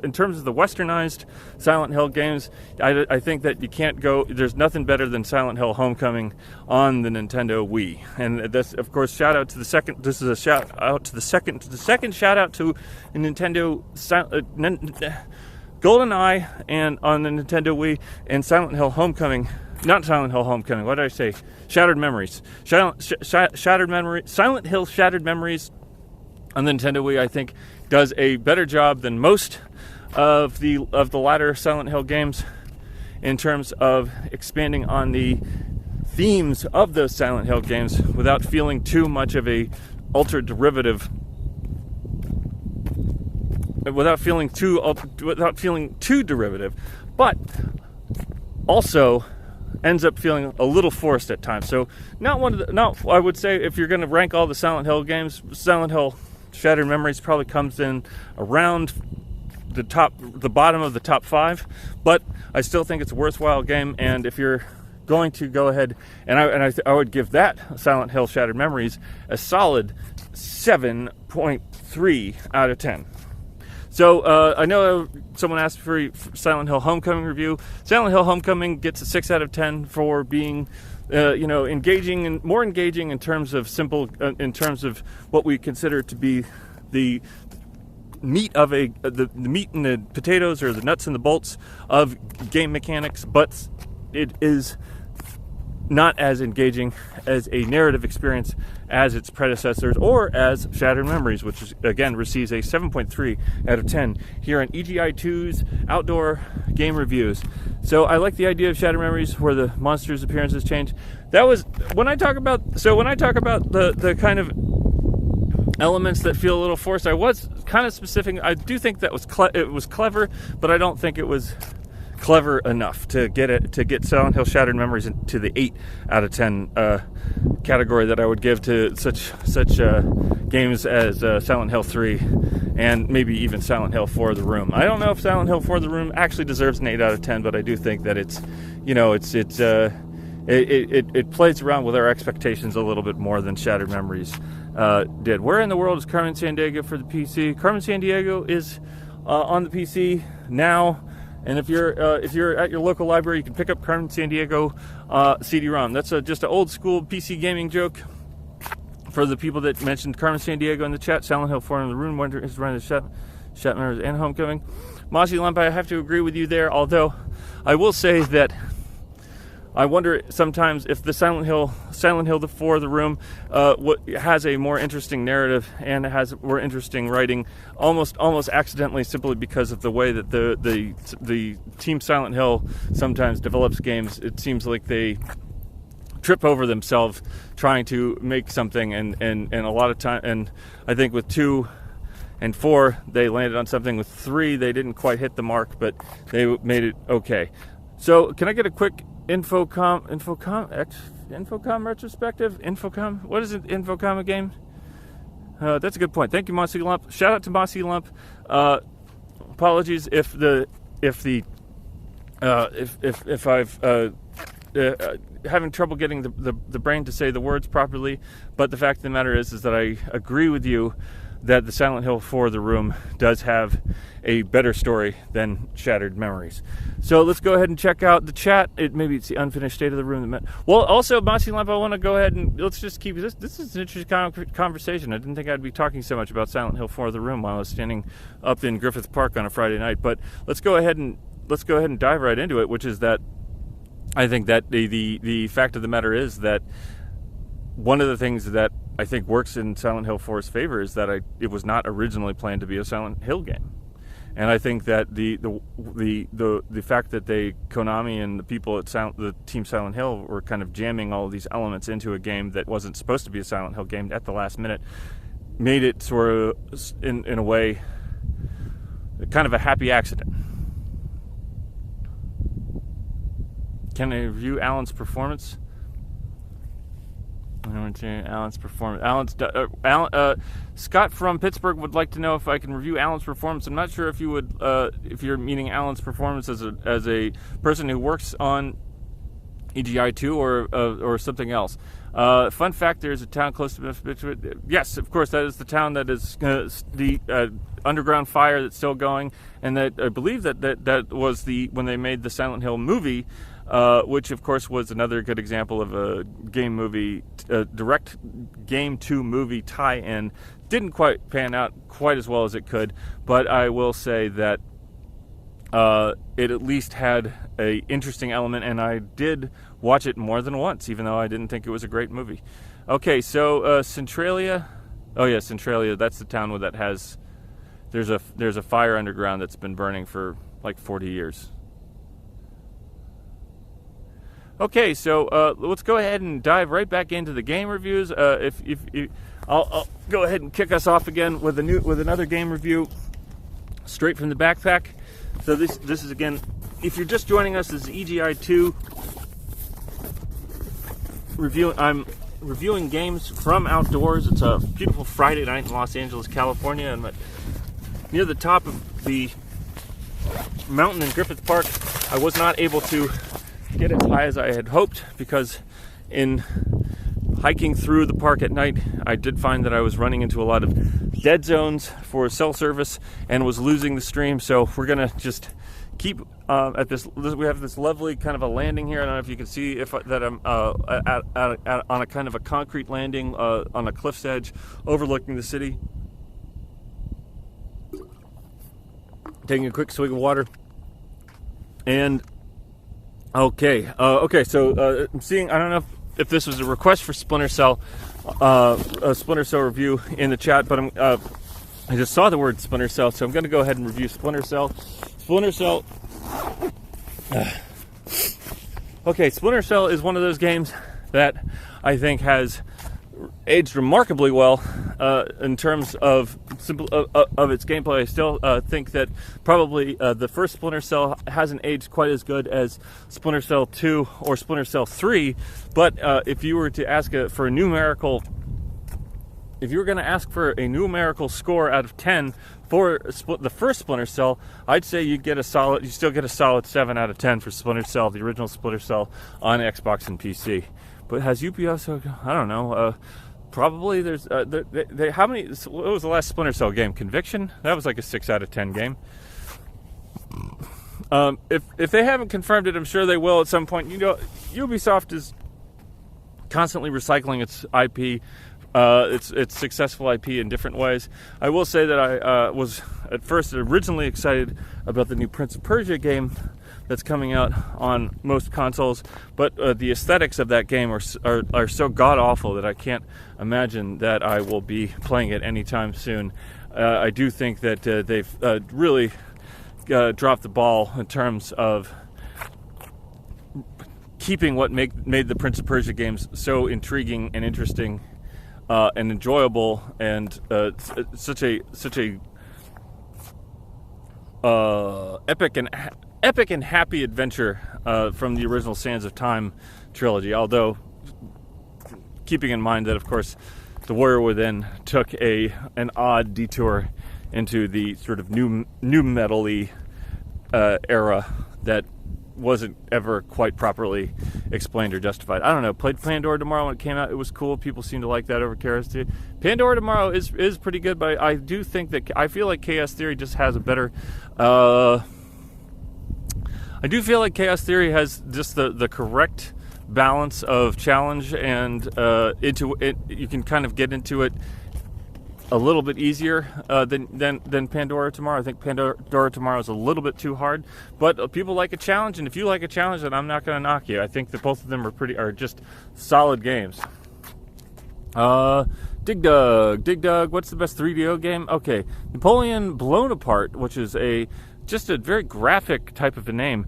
in terms of the westernized Silent Hill games, I think that you can't go. There's nothing better than Silent Hill Homecoming on the Nintendo Wii. And this, of course, shout out to the second. This is a shout out to the second. The second shout out to Nintendo GoldenEye and on the Nintendo Wii, and Silent Hill Homecoming. Not Silent Hill Homecoming. What did I say? Shattered Memories. Shattered Memories. Silent Hill Shattered Memories on the Nintendo Wii, I think, does a better job than most of the latter Silent Hill games in terms of expanding on the themes of those Silent Hill games without feeling too much of a altered derivative. Without feeling too derivative, but also ends up feeling a little forced at times. So I would say if you're going to rank all the Silent Hill games, Silent Hill Shattered Memories probably comes in around the bottom of the top 5, but I still think it's a worthwhile game. And if you're going to go ahead, and I would give that Silent Hill Shattered Memories a solid 7.3 out of 10. So I know someone asked for Silent Hill Homecoming review. Silent Hill Homecoming gets a 6 out of 10 for being, engaging and more engaging in terms of in terms of what we consider to be the meat of the meat and the potatoes, or the nuts and the bolts of game mechanics. But it is not as engaging as a narrative experience as its predecessors, or as Shattered Memories, which is, again, receives a 7.3 out of 10 here on EGI2's Outdoor Game Reviews. So I like the idea of Shattered Memories where the monsters' appearances change. That was when I talk about the kind of elements that feel a little forced, I was kind of specific. I do think that it was clever, but I don't think it was clever enough to get Silent Hill Shattered Memories into the 8 out of 10 category that I would give to such games as Silent Hill 3 and maybe even Silent Hill 4 The Room. I don't know if Silent Hill 4 The Room actually deserves an 8 out of 10, but I do think that it's it plays around with our expectations a little bit more than Shattered Memories did. Where in the world is Carmen Sandiego for the PC? Carmen Sandiego is on the PC now, and if you're at your local library, you can pick up Carmen Sandiego CD-ROM. That's just an old school PC gaming joke. For the people that mentioned Carmen Sandiego in the chat, Silent Hill 4 in the Room Wonder is running the Shat Memories and Homecoming. Mossy Lump, I have to agree with you there, although I will say that I wonder sometimes if the Silent Hill 4 the Room has a more interesting narrative and has more interesting writing, almost accidentally, simply because of the way that the Team Silent Hill sometimes develops games. It seems like they trip over themselves trying to make something, and a lot of time, and I think with 2 and 4 they landed on something. With 3 they didn't quite hit the mark, but they made it okay. So can I get a quick Infocom retrospective? Infocom, what is it? Infocom a game? That's a good point. Thank you, Mossy Lump. Shout out to Mossy Lump. Apologies if I've having trouble getting the brain to say the words properly, but the fact of the matter is that I agree with you that the Silent Hill 4 The Room does have a better story than Shattered Memories. So let's go ahead and check out the chat. Maybe it's the unfinished state of the room. Well, also, Mossy Lamp, I want to go ahead and let's just keep this. This is an interesting conversation. I didn't think I'd be talking so much about Silent Hill 4 The Room while I was standing up in Griffith Park on a Friday night. But let's go ahead and dive right into it, which is that I think that the fact of the matter is that one of the things that I think works in Silent Hill 4's favor is that it was not originally planned to be a Silent Hill game, and I think that the fact that Konami and the people at the Team Silent Hill were kind of jamming all of these elements into a game that wasn't supposed to be a Silent Hill game at the last minute made it sort of in a way kind of a happy accident. Can I review Allan's performance? Allan's performance. Scott from Pittsburgh would like to know if I can review Allan's performance. I'm not sure if you would, if you're meaning Allan's performance as a person who works on EGI 2 or something else. Fun fact: there's a town close to. Yes, of course, that is the town that is the underground fire that's still going, and that I believe that was when they made the Silent Hill movie. Which, of course, was another good example of a game movie, direct game to movie tie-in. Didn't quite pan out quite as well as it could, but I will say that it at least had an interesting element, and I did watch it more than once, even though I didn't think it was a great movie. Okay, so Centralia. Oh yeah, Centralia. That's the town that has. There's a fire underground that's been burning for like 40 years. Okay, so let's go ahead and dive right back into the game reviews. I'll go ahead and kick us off again with another game review, straight from the backpack. So this is again, if you're just joining us, this is EGI 2 review. I'm reviewing games from outdoors. It's a beautiful Friday night in Los Angeles, California, and near the top of the mountain in Griffith Park. I was not able to get as high as I had hoped, because in hiking through the park at night, I did find that I was running into a lot of dead zones for cell service and was losing the stream. So we're gonna just keep at this. We have this lovely kind of a landing here. I don't know if you can see that I'm on a kind of a concrete landing on a cliff's edge overlooking the city. Taking a quick swig of water. And okay, so I'm seeing, I don't know if this was a request for Splinter Cell, a Splinter Cell review in the chat, but I just saw the word Splinter Cell, so I'm going to go ahead and review Splinter Cell. Splinter Cell is one of those games that I think has aged remarkably well in terms of its gameplay. I still think that probably the first Splinter Cell hasn't aged quite as good as Splinter Cell 2 or Splinter Cell 3, but if you were to ask for a numerical if you were going to ask for a numerical score out of 10 for the first Splinter Cell, I'd say you still get a solid 7 out of 10 for Splinter Cell, the original Splinter Cell on Xbox and PC. But has Ubisoft? I don't know. Probably there's how many? What was the last Splinter Cell game? Conviction? That was like a 6 out of 10 game. If they haven't confirmed it, I'm sure they will at some point. You know, Ubisoft is constantly recycling its IP, its successful IP in different ways. I will say that I was at first originally excited about the new Prince of Persia game that's coming out on most consoles, but the aesthetics of that game are so god awful that I can't imagine that I will be playing it anytime soon. I do think that they've really dropped the ball in terms of keeping what made the Prince of Persia games so intriguing and interesting and enjoyable, and such a epic and happy adventure from the original Sands of Time trilogy. Although, keeping in mind that, of course, The Warrior Within took an odd detour into the sort of new metal-y era that wasn't ever quite properly explained or justified. I don't know. Played Pandora Tomorrow when it came out. It was cool. People seem to like that over Chaos Theory. Pandora Tomorrow is pretty good, but I do think that I feel like Chaos Theory just has a better. I do feel like Chaos Theory has just the correct balance of challenge and into it. You can kind of get into it a little bit easier than Pandora Tomorrow. I think Pandora Tomorrow is a little bit too hard, but people like a challenge, and if you like a challenge, then I'm not going to knock you. I think that both of them are just solid games. Dig Dug, what's the best 3DO game? Okay, Napoleon Blown Apart, which is just a very graphic type of a name,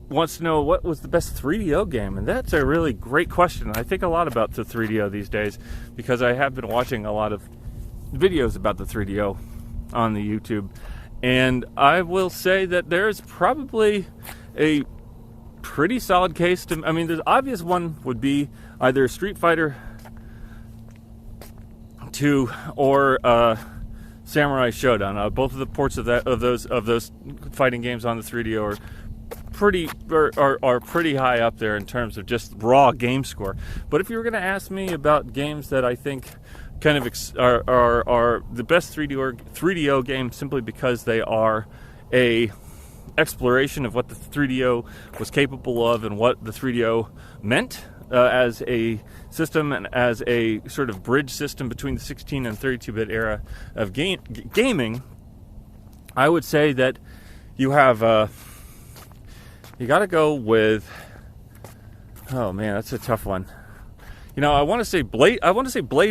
wants to know what was the best 3DO game, and that's a really great question. I think a lot about the 3DO these days because I have been watching a lot of videos about the 3DO on the YouTube, and I will say that there's probably a pretty solid case to. I mean, the obvious one would be either Street Fighter 2 or Samurai Showdown. Both of the ports of those fighting games on the 3DO are pretty high up there in terms of just raw game score. But if you were going to ask me about games that I think kind of are the best 3DO game simply because they are a exploration of what the 3DO was capable of and what the 3DO meant as a system and as a sort of bridge system between the 16 and 32-bit era of gaming, I would say that you have you got to go with. Oh man, that's a tough one. You know, I want to say Blade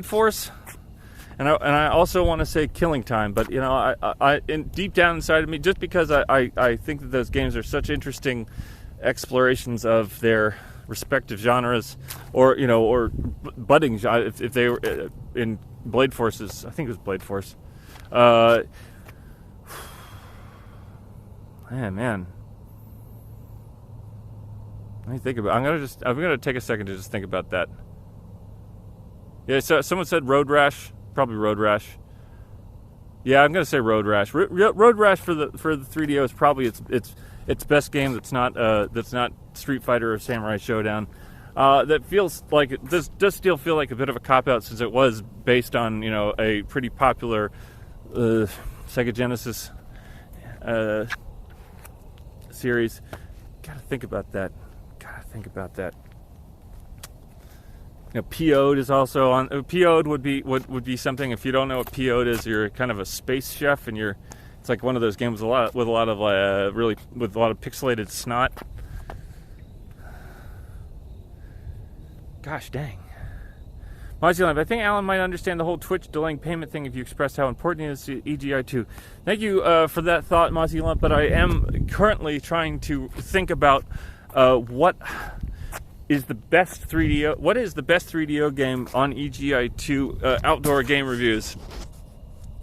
Force, and I also want to say Killing Time. But you know, I deep down inside of me, just because I think that those games are such interesting explorations of their respective genres, or you know, or budding genres. If they were in Blade Force's, I think it was Blade Force. Man. Let me think about. I'm gonna take a second to just think about that. Yeah, so someone said Road Rash, probably Road Rash. Yeah, I'm gonna say Road Rash. Road Rash for the 3DO is probably its best game. That's not Street Fighter or Samurai Showdown. That feels like it does still feel like a bit of a cop out since it was based on, you know, a pretty popular Sega Genesis series. Gotta think about that. You know, PO'd is also on. PO'd would be something. If you don't know what PO'd is, you're kind of a space chef, and it's like one of those games with a lot of pixelated snot. Gosh dang. I think Allan might understand the whole Twitch delaying payment thing if you expressed how important it is to EGI2. Thank you for that thought, Mozzie Lump, but I am currently trying to think about what is the best 3DO game on EGI2 outdoor game reviews.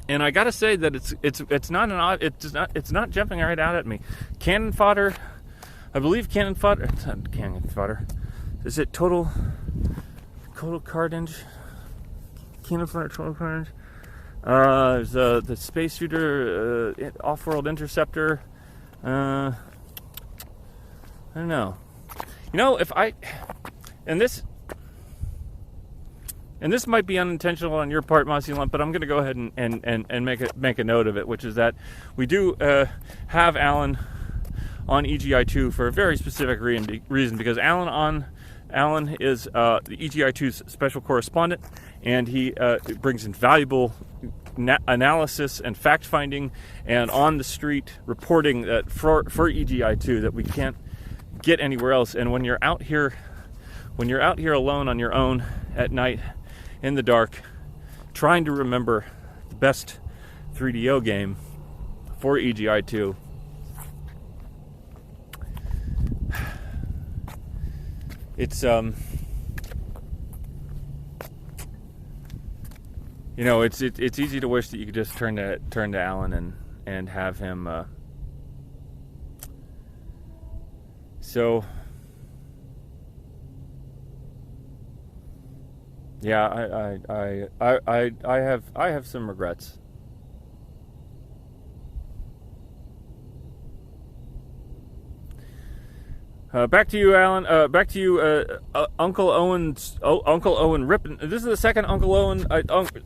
And I gotta say that it's not jumping right out at me. Cannon Fodder, I believe Cannon Fodder. It's not Cannon Fodder. Is it Total Carnage? Kingdom Flight 12 cards. There's the Space Shooter, Off-World Interceptor. I don't know. You know, if I... And this might be unintentional on your part, Mossy Lump, but I'm going to go ahead and make a note of it, which is that we do have Allan on EGI2 for a very specific reason, because Allan is the EGI2's special correspondent, and he brings in valuable analysis and fact-finding and on-the-street reporting that for EGI2 that we can't get anywhere else. And when you're out here alone on your own at night in the dark, trying to remember the best 3DO game for EGI2, it's you know, it's easy to wish that you could just turn to Allan and have him. So yeah, I have some regrets. Back to you, Allan. Back to you, Uncle Owen's. Uncle Owen Rippin. This is the second Uncle Owen.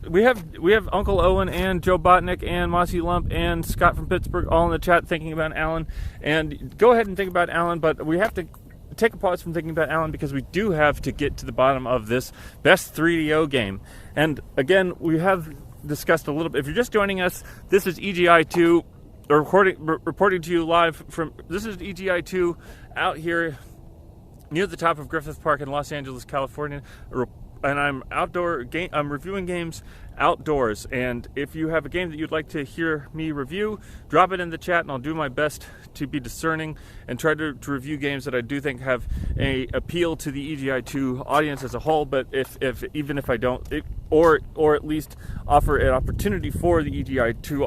We have Uncle Owen and Joe Botnick and Mossy Lump and Scott from Pittsburgh all in the chat thinking about Allan. And go ahead and think about Allan, but we have to take a pause from thinking about Allan because we do have to get to the bottom of this best 3DO game. And again, we have discussed a little bit. If you're just joining us, this is EGI2. Reporting to you live from, this is EGI2 out here near the top of Griffith Park in Los Angeles, California, and I'm I'm reviewing games outdoors. And if you have a game that you'd like to hear me review, drop it in the chat and I'll do my best to be discerning and try to review games that I do think have a appeal to the EGI2 audience as a whole. But even if I don't, or at least offer an opportunity for the EGI2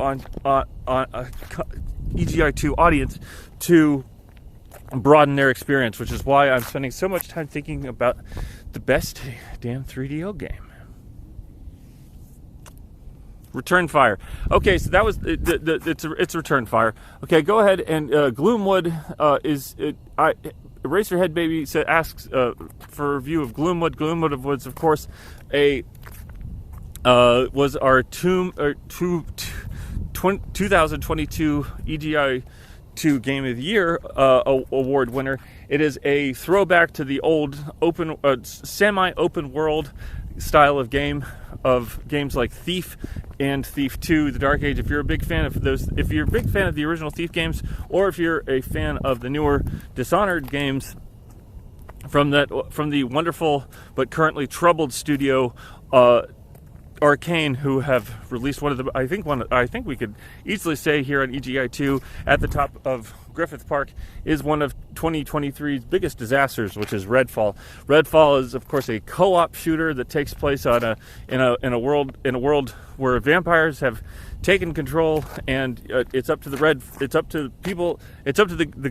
audience to broaden their experience, which is why I'm spending so much time thinking about the best damn 3DO game. Return Fire. Okay, so that was it's Return Fire. Okay, go ahead and Gloomwood Eraserhead Baby asks for a review of Gloomwood. Gloomwood was, of course, was our 2022 EGI2 Game of the Year award winner. It is a throwback to the old semi-open world style of games like Thief and Thief 2, The Dark Age. If you're a big fan of those, if you're a big fan of the original Thief games, or if you're a fan of the newer Dishonored games from the wonderful but currently troubled studio Arcane, who have released one of the, I think we could easily say here on EGI2 at the top of Griffith Park is one of 2023's biggest disasters, which is Redfall. Redfall is, of course, a co-op shooter that takes place in a world where vampires have taken control, and it's up to the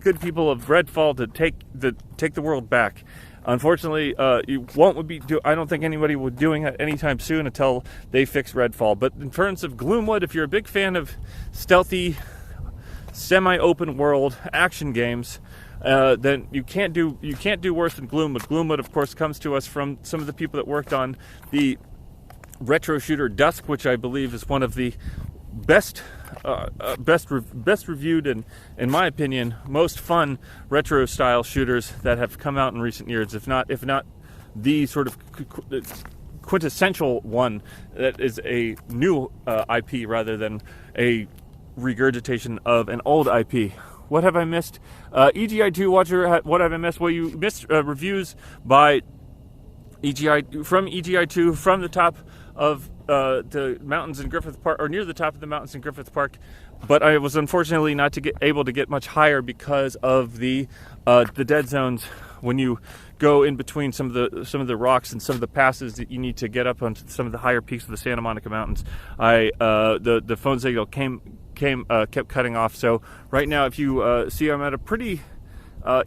good people of Redfall to take the world back. Unfortunately, I don't think anybody will be doing it anytime soon until they fix Redfall. But in terms of Gloomwood, if you're a big fan of stealthy, semi-open world action games, then you can't do worse than Gloomwood. Gloomwood, of course, comes to us from some of the people that worked on the retro shooter Dusk, which I believe is one of the best reviewed and, in my opinion, most fun retro style shooters that have come out in recent years. If not the sort of quintessential one that is a new IP rather than a regurgitation of an old IP. What have I missed? EGI2 Watcher, what have I missed? Well, you missed reviews by EGI2 from the top of the mountains in Griffith Park, or near the top of the mountains in Griffith Park, but I was unfortunately not able to get much higher because of the dead zones when you go in between some of the rocks and some of the passes that you need to get up onto some of the higher peaks of the Santa Monica Mountains. The phone signal kept cutting off. So right now, if you see, I'm at a pretty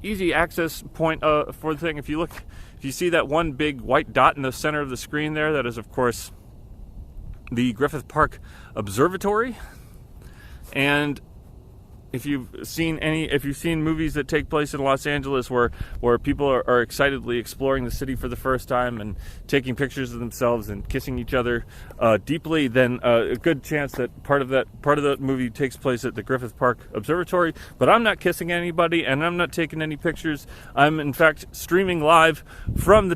easy access point for the thing. If you see that one big white dot in the center of the screen there, that is, of course, the Griffith Park Observatory. And if you've seen movies that take place in Los Angeles where people are excitedly exploring the city for the first time and taking pictures of themselves and kissing each other deeply, then a good chance that part of that movie takes place at the Griffith Park Observatory. But I'm not kissing anybody, and I'm not taking any pictures. I'm in fact streaming live from near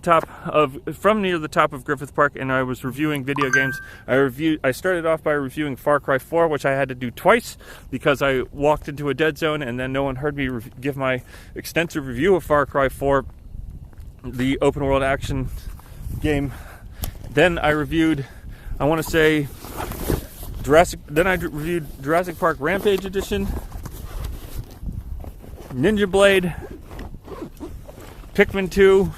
the top of Griffith Park, and I was reviewing video games. I started off by reviewing Far Cry 4, which I had to do twice because I walked into a dead zone and then no one heard me give my extensive review of Far Cry 4, the open world action game. Then I reviewed, I want to say, reviewed Jurassic Park Rampage Edition, Ninja Blade, Pikmin 2,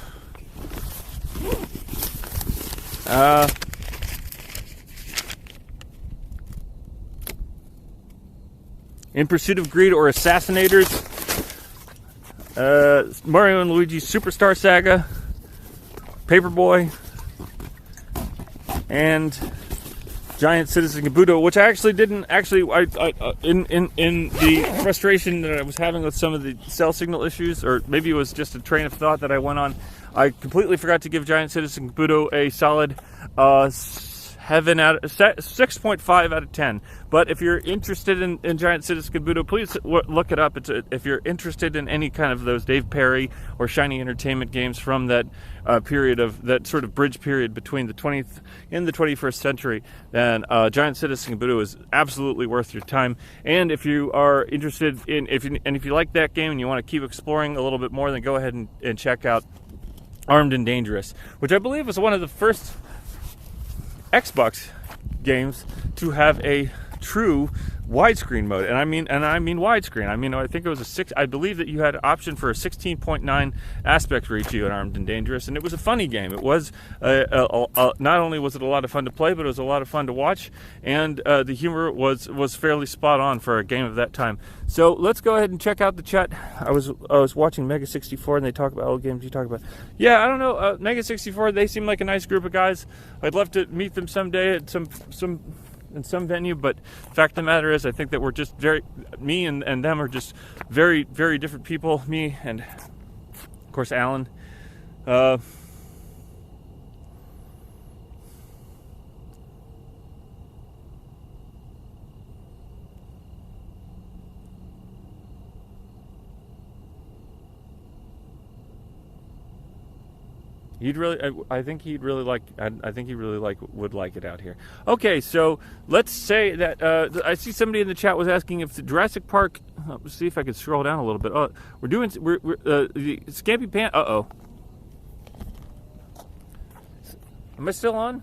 In Pursuit of Greed or Assassinators, Mario and Luigi's Superstar Saga, Paperboy, and Giant Citizen Kabuto, which I actually didn't in the frustration that I was having with some of the cell signal issues, or maybe it was just a train of thought that I went on, I completely forgot to give Giant Citizen Kabuto a solid 6.5 out of 10. But if you're interested in Giant Citizen Kabuto, please look it up. If you're interested in any kind of those Dave Perry or Shiny Entertainment games from that period of that sort of bridge period between the 20th and the 21st century, then Giant Citizen Kabuto is absolutely worth your time. And if you are interested in if you like that game and you want to keep exploring a little bit more, then go ahead and check out Armed and Dangerous, which I believe was one of the first Xbox games to have a true widescreen mode, and I mean widescreen. I think it was I believe that you had an option for a 16.9 aspect ratio in Armed and Dangerous, and it was a funny game. It was not only was it a lot of fun to play, but it was a lot of fun to watch, and the humor was fairly spot on for a game of that time. So let's go ahead and check out the chat. I was watching Mega 64, and they talk about old games you talk about. Yeah, I don't know, Mega 64. They seem like a nice group of guys. I'd love to meet them someday at some venue, but the fact of the matter is, I think that we're just me and them are just very, very different people. Me and, of course, Allan. I think he really would like it out here. Okay, so let's say that I see somebody in the chat was asking if the Jurassic Park. Let's see if I can scroll down a little bit. Oh, we're the Scampy Pant. Am I still on?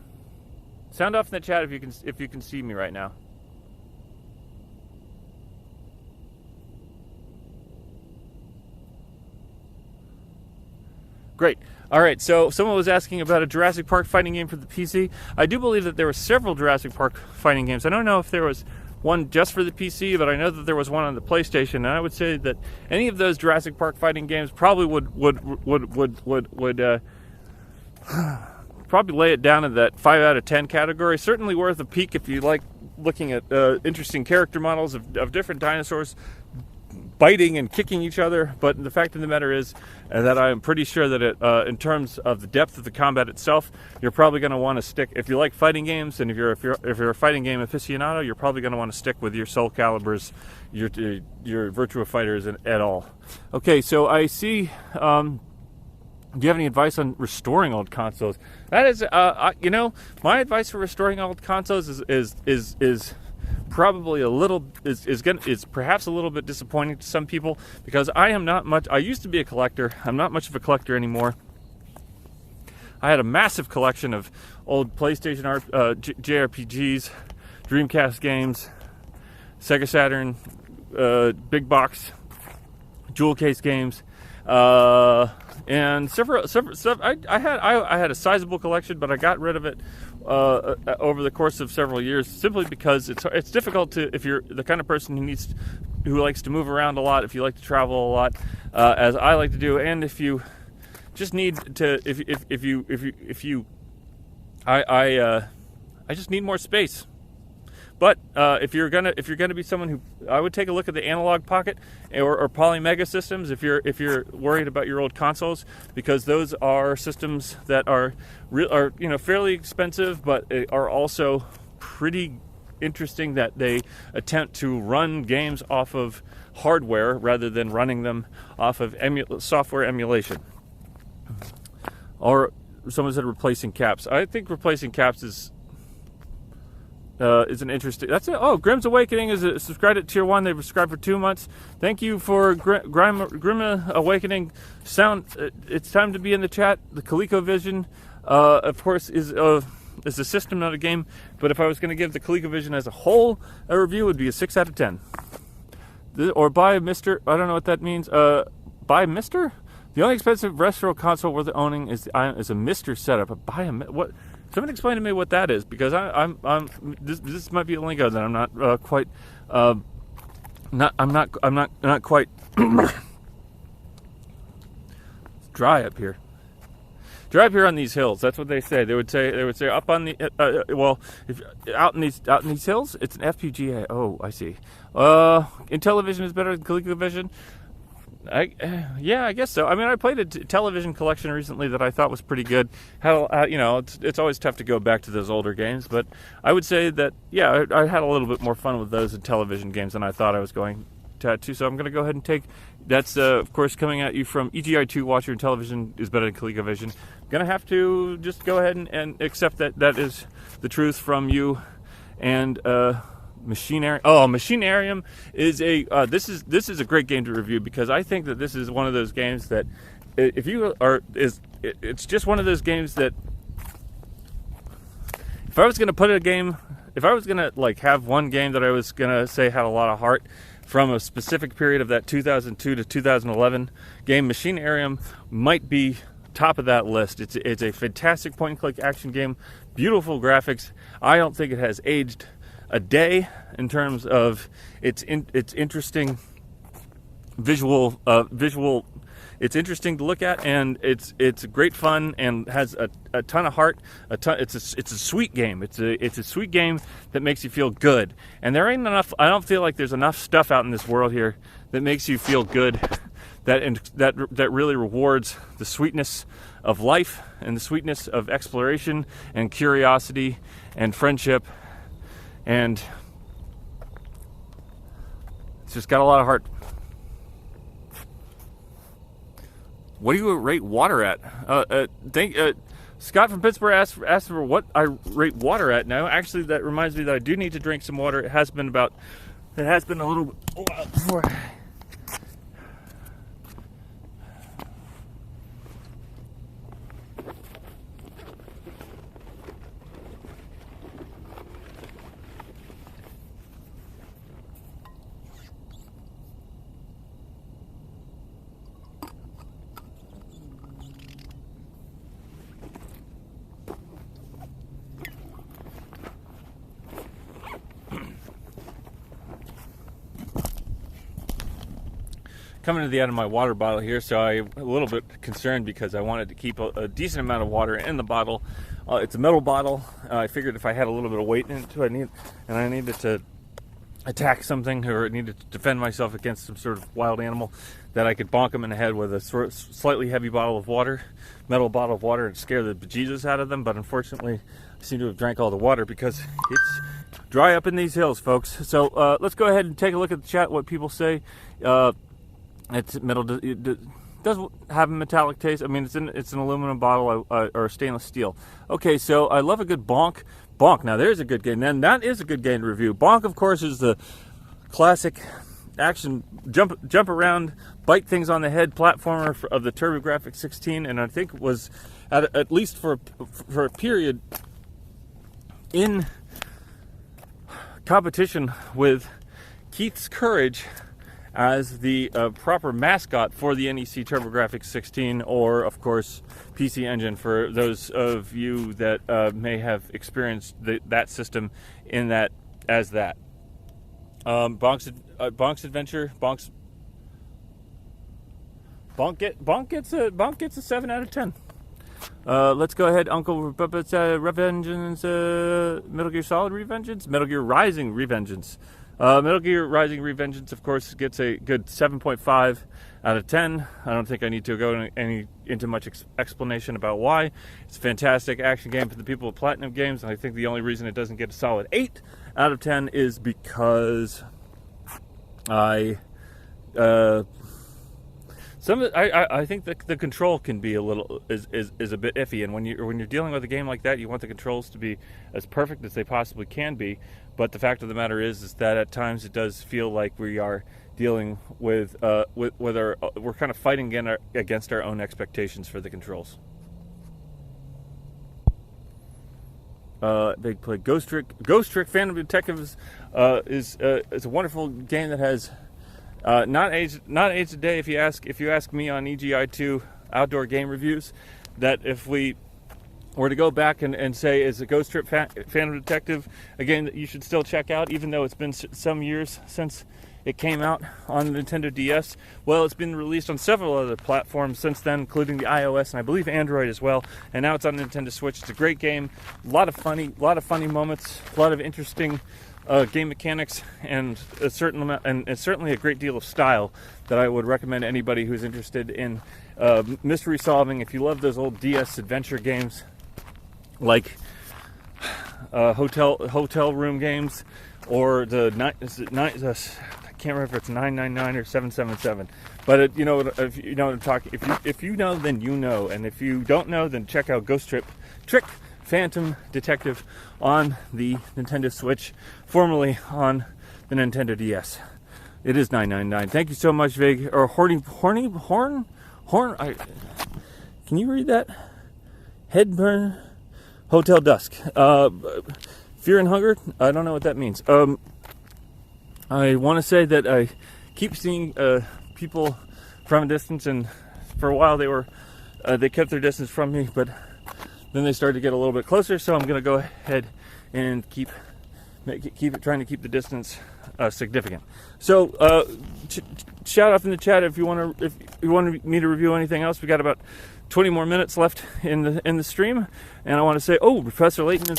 Sound off in the chat if you can see me right now. Great. All right, so someone was asking about a Jurassic Park fighting game for the PC. I do believe that there were several Jurassic Park fighting games. I don't know if there was one just for the PC, but I know that there was one on the PlayStation, and I would say that any of those Jurassic Park fighting games probably would probably lay it down in that 5 out of 10 category. Certainly worth a peek if you like looking at interesting character models of different dinosaurs biting and kicking each other. But the fact of the matter is that I am pretty sure that in terms of the depth of the combat itself, you're probably going to want to stick, if you like fighting games, and if you're a fighting game aficionado, you're probably going to want to stick with your Soul Caliburs, your Virtua Fighters, and et al. Okay, so I see. Do you have any advice on restoring old consoles? That is, my advice for restoring old consoles is probably is perhaps a little bit disappointing to some people, because I am not much. I used to be a collector. I'm not much of a collector anymore. I had a massive collection of old PlayStation JRPGs, Dreamcast games, Sega Saturn, big box, jewel case games, and several. I had a sizable collection, but I got rid of it over the course of several years, simply because it's difficult to, if you're the kind of person who likes to move around a lot, if you like to travel a lot, as I like to do, and if you just need to, I just need more space. But if you're gonna be someone who, I would take a look at the Analog Pocket or Polymega systems if you're worried about your old consoles, because those are systems that are fairly expensive, but are also pretty interesting, that they attempt to run games off of hardware rather than running them off of software emulation. Or someone said replacing caps. I think replacing caps is an interesting. That's it. Oh, Grimm's Awakening is subscribed at tier 1. They've subscribed for 2 months. Thank you for Grimm Awakening. It's time to be in the chat. The ColecoVision, of course, is a system, not a game. But if I was going to give the ColecoVision as a whole a review, it would be a 6 out of 10. Or buy Mr. I don't know what that means. Buy Mr. The only expensive retro console worth owning is a Mr. setup. Buy a what? Someone explain to me what that is, because this might be a lingo that I'm not quite not quite dry up here. Dry up here on these hills. That's what they say. They would say up on the if out in these hills, it's an FPGA. Oh, I see. Intellivision is better than ColecoVision. Yeah, I guess so. I mean, I played a television collection recently that I thought was pretty good. It's always tough to go back to those older games, but I would say that, yeah, I had a little bit more fun with those in television games than I thought I was going to. So I'm going to go ahead and take, that's, of course, coming at you from EGI2 Watcher, and television is better than ColecoVision. I'm going to have to just go ahead and accept that is the truth from you. And, Machinarium. Oh, Machinarium is this is a great game to review, because I think that this is one of those games that it's just one of those games that if I was going to have one game that I was going to say had a lot of heart from a specific period of that 2002 to 2011 game, Machinarium might be top of that list. It's a fantastic point and click action game, beautiful graphics. I don't think it has aged a day in terms of its interesting visual. It's interesting to look at, and it's great fun, and has a ton of heart. It's a sweet game. It's a sweet game that makes you feel good. And there ain't enough. I don't feel like there's enough stuff out in this world here that makes you feel good. That really rewards the sweetness of life and the sweetness of exploration and curiosity and friendship. And it's just got a lot of heart. What do you rate water at? Scott from Pittsburgh asked for what I rate water at. Now, actually, that reminds me that I do need to drink some water. It has been a little while before. Coming to the end of my water bottle here, so I'm a little bit concerned because I wanted to keep a decent amount of water in the bottle. It's a metal bottle. I figured if I had a little bit of weight in it, I needed to attack something, or needed to defend myself against some sort of wild animal, that I could bonk him in the head with a slightly heavy bottle of water, metal bottle of water, and scare the bejesus out of them. But unfortunately, I seem to have drank all the water because it's dry up in these hills, folks. So let's go ahead and take a look at the chat, what people say. It's metal. It does have a metallic taste. I mean, it's an aluminum bottle or stainless steel. Okay, so I love a good bonk. Bonk. Now there's a good game. Then that is a good game to review. Bonk, of course, is the classic action jump around, bite things on the head platformer of the TurboGrafx 16, and I think was at least for a period in competition with Keith's Courage as the proper mascot for the NEC TurboGrafx 16, or of course PC Engine, for those of you that may have experienced that system in that as that. Bonk's Adventure, Bonk gets a 7 out of 10. Let's go ahead, Uncle Revengeance, Metal Gear Solid Revengeance, Metal Gear Rising Revengeance. Metal Gear Rising Revengeance, of course, gets a good 7.5 out of 10. I don't think I need to go into much explanation about why. It's a fantastic action game for the people of Platinum Games, and I think the only reason it doesn't get a solid 8 out of 10 is because I think the control can be a little is a bit iffy, and when you're dealing with a game like that, you want the controls to be as perfect as they possibly can be. But the fact of the matter is that at times it does feel like we are dealing with we're kind of fighting against our own expectations for the controls. They play Ghost Trick Phantom Detectives is a wonderful game that has not aged a day. If you ask me on EGI2 outdoor game reviews, that if we were to go back and say, is a Ghost Trip Phantom Detective a game that you should still check out, even though it's been some years since it came out on the Nintendo DS? Well, it's been released on several other platforms since then, including the iOS and I believe Android as well. And now it's on Nintendo Switch. It's a great game, a lot of funny moments, a lot of interesting game mechanics, and certainly a great deal of style that I would recommend anybody who's interested in mystery solving. If you love those old DS adventure games, like hotel room games, or I can't remember if it's 999 or 777. But if you know what I'm talking. If you know, then you know, and if you don't know, then check out Ghost Trick Phantom Detective on the Nintendo Switch, formerly on the Nintendo DS. It is $9.99. Thank you so much, Vig. Or Horn. Can you read that? Headburn Hotel Dusk. Fear and Hunger. I don't know what that means. I want to say that I keep seeing people from a distance, and for a while they kept their distance from me, but then they started to get a little bit closer. So I'm going to go ahead and keep trying to keep the distance significant. So shout out in the chat if you want me to review anything else. We got about 20 more minutes left in the stream, and I want to say, Professor Layton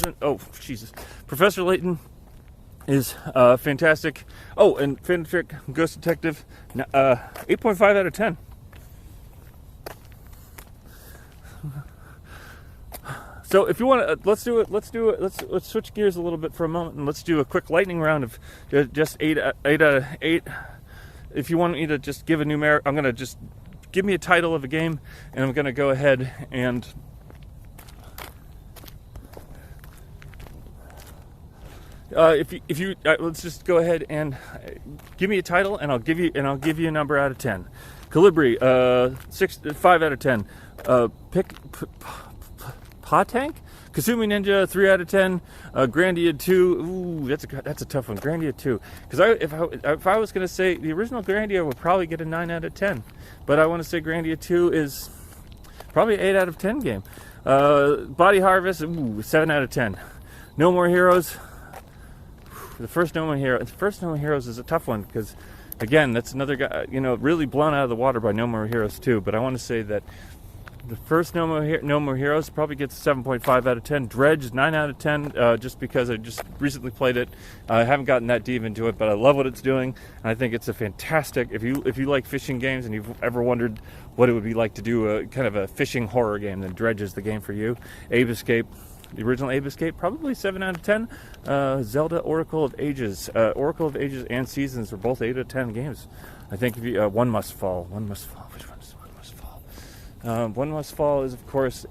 Professor Layton is fantastic. And Phantom Trick Ghost Detective, 8.5 out of 10. So if you want to, let's switch gears a little bit for a moment, and let's do a quick lightning round of just 8 out of 8. If you want me to just give a numeric, I'm going to just give me a title of a game, and I'm going to go ahead and let's just go ahead and give me a title, and I'll give you a number out of 10. Calibri, 5 out of 10. Tank? Kasumi Ninja, 3 out of 10. Grandia 2, that's a tough one. Grandia 2, because if I was going to say the original Grandia would probably get a 9 out of 10, but I want to say Grandia 2 is probably an 8 out of 10 game. Body Harvest, 7 out of 10. No More Heroes. The first No More Heroes is a tough one, because again, that's another guy, really blown out of the water by No More Heroes 2. But I want to say that the first No More Heroes probably gets 7.5 out of 10. Dredge, 9 out of 10, just because I just recently played it. I haven't gotten that deep into it, but I love what it's doing, and I think it's a fantastic. If you like fishing games and you've ever wondered what it would be like to do a kind of a fishing horror game, then Dredge is the game for you. Abe Escape, the original Abe Escape, probably 7 out of 10. Zelda Oracle of Ages and Seasons are both 8 out of 10 games. I think One Must Fall. Which one is One Must Fall? One Must Fall is, of course,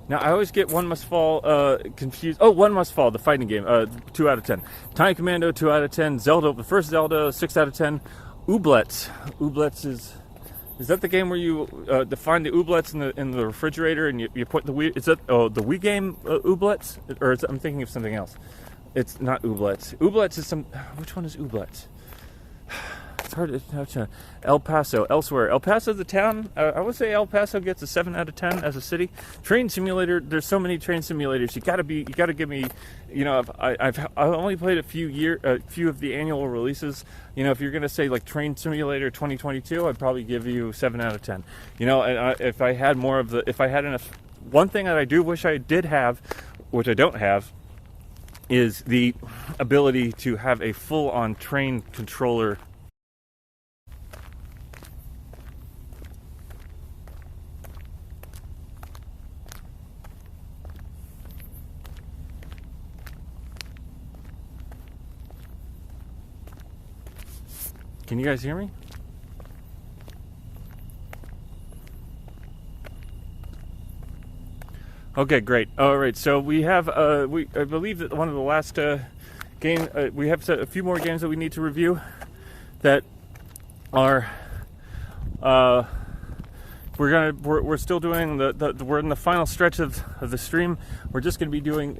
Now, I always get One Must Fall confused. One Must Fall, the fighting game, 2 out of 10. Time Commando, 2 out of 10. Zelda, the first Zelda, 6 out of 10. Ooblets. Ooblets is that the game where you find the ooblets in the refrigerator, and you put the Wii? Is that the Wii game Ooblets? Or I'm thinking of something else. It's not Ooblets. Ooblets is some. Which one is Ooblets? it's hard to El Paso, elsewhere. El Paso, the town, I would say El Paso gets a 7 out of 10 as a city. Train simulator, there's so many train simulators. You gotta give me, you know, I've only played a few of the annual releases. You know, if you're gonna say like Train Simulator 2022, I'd probably give you 7 out of 10. You know, and if I had more of the, if I had enough, one thing that I do wish I did have, which I don't have, is the ability to have a full-on train controller. Can you guys hear me? Okay, great. All right, so we have I believe that one of the last game we have a few more games that we need to review that are we're still doing we're in the final stretch of the stream. We're just going to be doing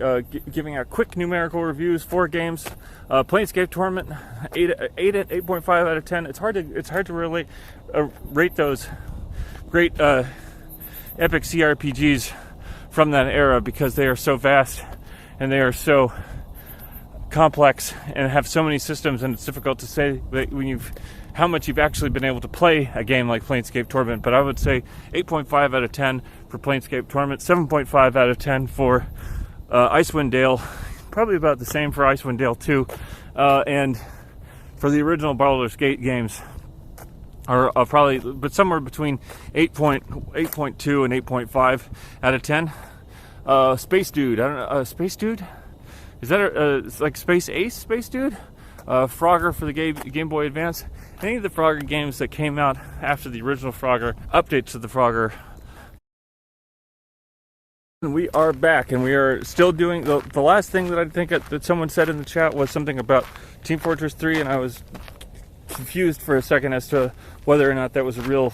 giving out quick numerical reviews, 4 games. Planescape Torment, 8.5 out of 10. It's hard to really rate those great epic CRPGs from that era because they are so vast and they are so complex and have so many systems, and it's difficult to say that when how much you've actually been able to play a game like Planescape Torment. But I would say 8.5 out of 10 for Planescape Torment, 7.5 out of 10 for Icewind Dale, probably about the same for Icewind Dale 2, and for the original Baldur's Gate games are probably, but somewhere between 8.2 and 8.5 out of 10. Space Dude, I don't know, Space Dude? Is that like Space Ace, Space Dude? Frogger for the Game Boy Advance. Any of the Frogger games that came out after the original Frogger, updates to the Frogger. We are back, and we are still doing the last thing that I think that someone said in the chat was something about Team Fortress 3, and I was confused for a second as to whether or not that was a real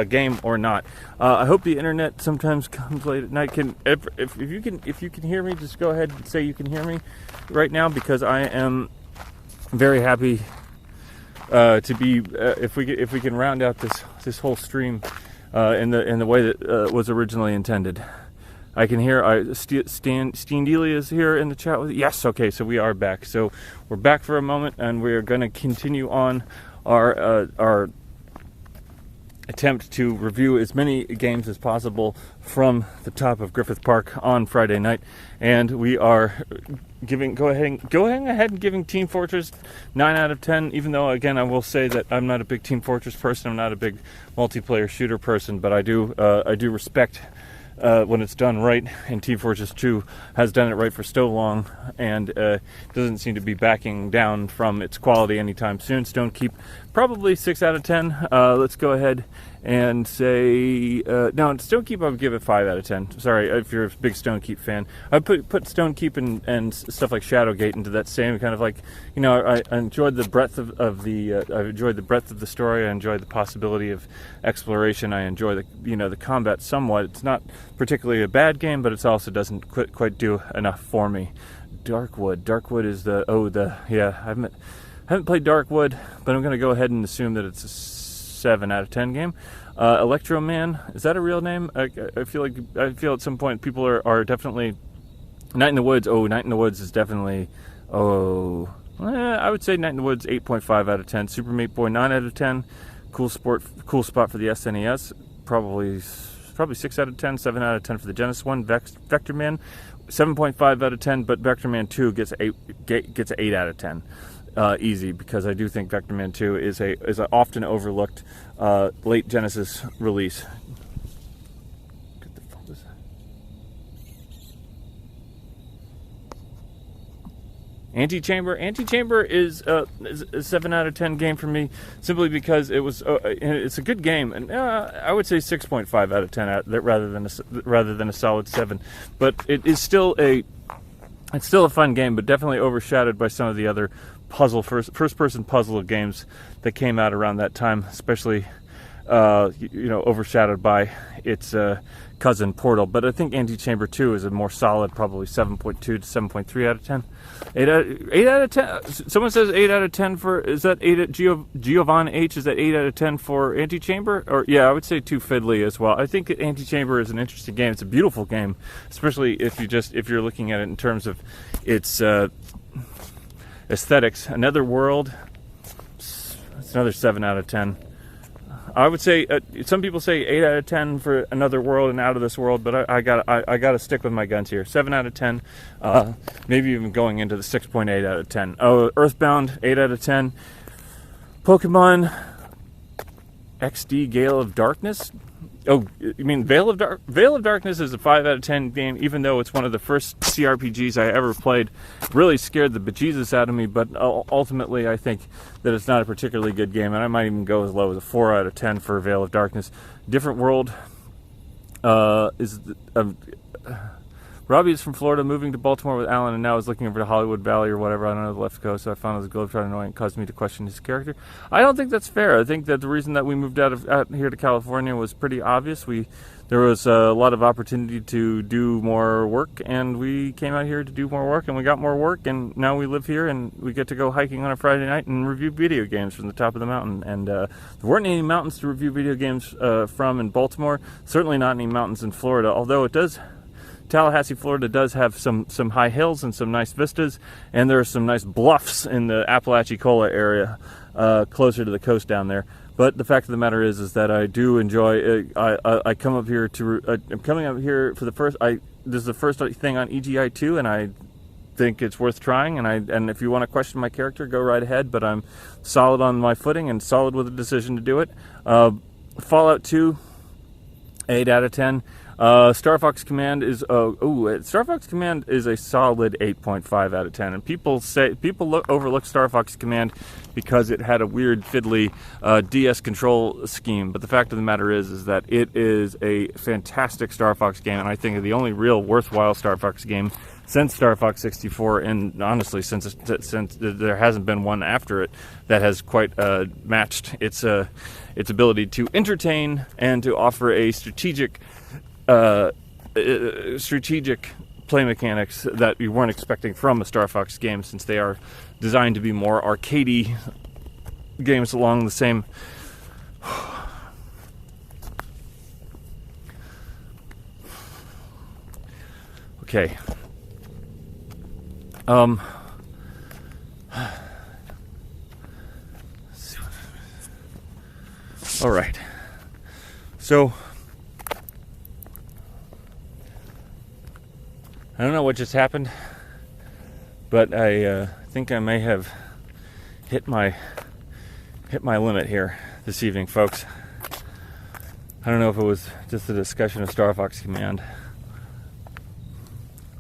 game or not. I hope the internet sometimes comes late at night. If you can hear me, just go ahead and say you can hear me right now, because I am very happy to be if we can round out this whole stream in the way that was originally intended. I can hear Steendelia is here in the chat with yes. Okay, so we are back. So we're back for a moment, and we are going to continue on our attempt to review as many games as possible from the top of Griffith Park on Friday night, and we are going ahead and giving Team Fortress 9 out of 10. Even though, again, I will say that I'm not a big Team Fortress person. I'm not a big multiplayer shooter person, but I do respect when it's done right, and Team Fortress 2 has done it right for so long, and doesn't seem to be backing down from its quality anytime soon. Stonekeep, probably 6 out of 10. Let's go ahead and say no, Stonekeep I would give it 5 out of 10. Sorry if you're a big Stonekeep fan. I put Stonekeep and stuff like Shadowgate into that same kind of, like, you know, I enjoyed the breadth of the I enjoyed the breadth of the story. I enjoyed the possibility of exploration. I enjoy the combat somewhat. It's not particularly a bad game, but it also doesn't quite do enough for me. Darkwood is I haven't played Darkwood, but I'm going to go ahead and assume that it's a 7 out of 10 game. Electro Man, is that a real name? I feel at some point people are definitely Night in the Woods. Oh, Night in the Woods is definitely I would say Night in the Woods 8.5 out of 10. Super Meat Boy 9 out of 10. Cool spot for the SNES. Probably 6 out of 10. 7 out of 10 for the Genesis one. Vector Man 7.5 out of 10, but Vector Man 2 gets an 8 out of 10. Easy, because I do think Vector Man 2 is an often overlooked late Genesis release. What the fuck was that? Antichamber is a 7 out of 10 game for me, simply because it's a good game, and I would say 6.5 out of 10 rather than a solid 7. But it's still a fun game, but definitely overshadowed by some of the other first person puzzle games that came out around that time, especially overshadowed by its cousin Portal. But I think Antechamber 2 is a more solid, probably 7.2 to 7.3 out of 10. 8 out of 10. Someone says 8 out of 10 for, is that 8 at Giovanni H? Is that 8 out of 10 for Antechamber? Or yeah, I would say 2 Fiddly as well. I think Antechamber is an interesting game. It's a beautiful game, especially if you're looking at it in terms of its aesthetics. Another World, it's another 7 out of 10. I would say some people say 8 out of 10 for Another World and Out of This World, but I gotta stick with my guns here. 7 out of 10, maybe even going into the 6.8 out of 10. Oh, Earthbound, 8 out of 10. Pokemon XD Gale of Darkness. Oh, you mean Veil of Darkness is a 5 out of 10 game, even though it's one of the first CRPGs I ever played. Really scared the bejesus out of me, but ultimately I think that it's not a particularly good game, and I might even go as low as a 4 out of 10 for Veil of Darkness. Different World Robbie is from Florida, moving to Baltimore with Allan, and now is looking over to Hollywood Valley or whatever, I don't know, the left coast. So I found his globetrotting annoying, caused me to question his character. I don't think that's fair. I think that the reason that we moved out here to California was pretty obvious. There was a lot of opportunity to do more work, and we came out here to do more work, and we got more work, and now we live here, and we get to go hiking on a Friday night and review video games from the top of the mountain. And there weren't any mountains to review video games from in Baltimore. Certainly not any mountains in Florida, although Tallahassee, Florida does have some high hills and some nice vistas, and there are some nice bluffs in the Apalachicola area closer to the coast down there. But the fact of the matter is that I do enjoy. I come up here I'm coming up here for the first. This is the first thing on EGI2, and I think it's worth trying. And if you want to question my character, go right ahead. But I'm solid on my footing and solid with the decision to do it. Fallout 2, 8 out of 10. Star Fox Command is Star Fox Command is a solid 8.5 out of 10, and people overlook Star Fox Command because it had a weird fiddly DS control scheme. But the fact of the matter is that it is a fantastic Star Fox game, and I think the only real worthwhile Star Fox game since Star Fox 64, and honestly since there hasn't been one after it that has quite matched its ability to entertain and to offer a strategic play mechanics that you weren't expecting from a Star Fox game, since they are designed to be more arcadey games along the same okay. All right. So I don't know what just happened, but I think I may have hit my limit here this evening, folks. I don't know if it was just a discussion of Star Fox Command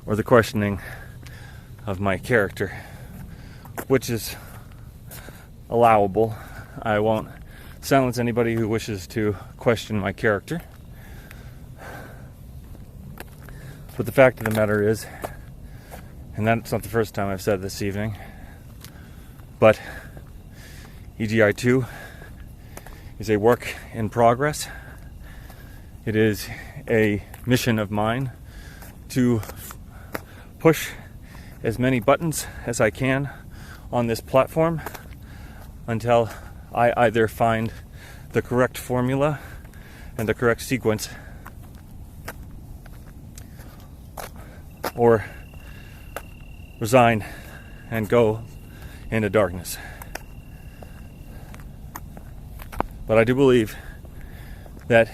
or the questioning of my character, which is allowable. I won't silence anybody who wishes to question my character. But the fact of the matter is, and that's not the first time I've said this evening, but EGI2 is a work in progress. It is a mission of mine to push as many buttons as I can on this platform until I either find the correct formula and the correct sequence, or resign and go into darkness. But I do believe that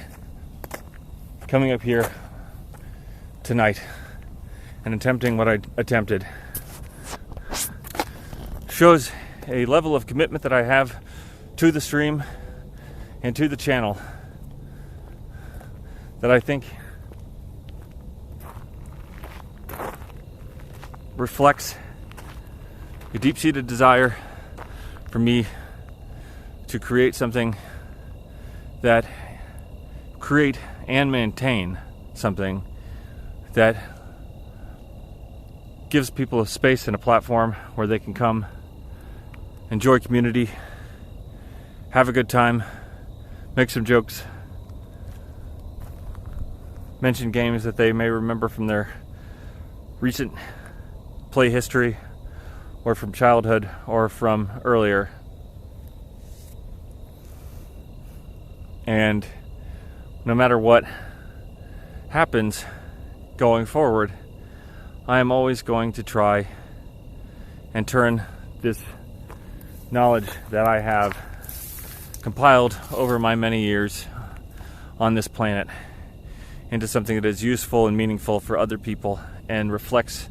coming up here tonight and attempting what I attempted shows a level of commitment that I have to the stream and to the channel that I think reflects a deep-seated desire for me to create something that create and maintain something that gives people a space and a platform where they can come, enjoy community, have a good time, make some jokes, mention games that they may remember from their recent play history, or from childhood, or from earlier. And no matter what happens going forward, I am always going to try and turn this knowledge that I have compiled over my many years on this planet into something that is useful and meaningful for other people and reflects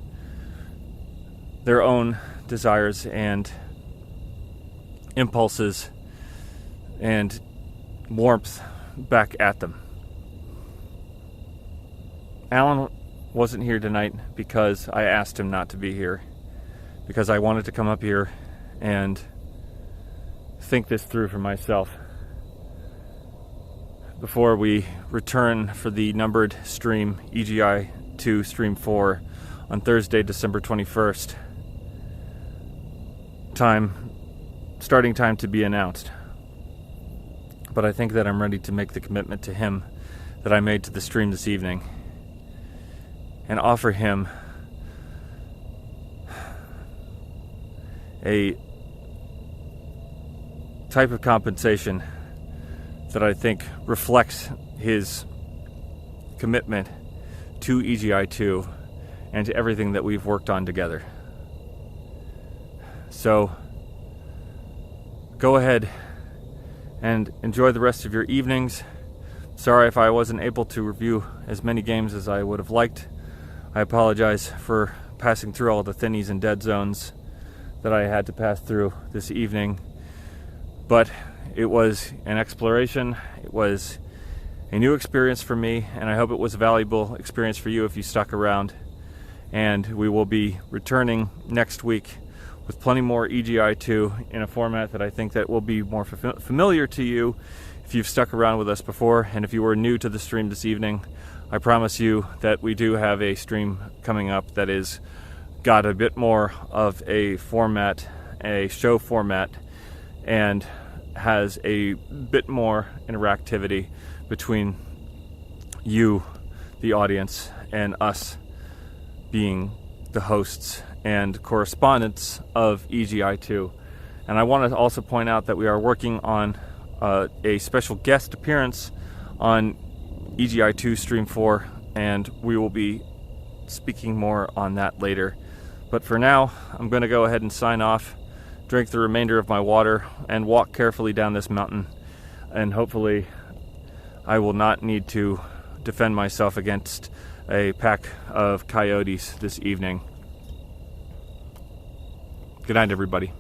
their own desires and impulses and warmth back at them. Allan wasn't here tonight because I asked him not to be here, because I wanted to come up here and think this through for myself before we return for the numbered stream, EGI 2 Stream 4, on Thursday, December 21st. Starting time to be announced. But I think that I'm ready to make the commitment to him that I made to the stream this evening and offer him a type of compensation that I think reflects his commitment to EGI 2 and to everything that we've worked on together. So go ahead and enjoy the rest of your evenings. Sorry if I wasn't able to review as many games as I would have liked. I apologize for passing through all the thinnies and dead zones that I had to pass through this evening. But it was an exploration. It was a new experience for me, and I hope it was a valuable experience for you if you stuck around. And we will be returning next week with plenty more EGI 2 in a format that I think that will be more familiar to you if you've stuck around with us before. And if you were new to the stream this evening, I promise you that we do have a stream coming up that is got a bit more of a format, a show format, and has a bit more interactivity between you, the audience, and us being the hosts and correspondents of EGI 2. And I want to also point out that we are working on a special guest appearance on EGI 2 Stream 4, and we will be speaking more on that later. But for now, I'm going to go ahead and sign off, drink the remainder of my water, and walk carefully down this mountain. And hopefully I will not need to defend myself against a pack of coyotes this evening. Good night, everybody.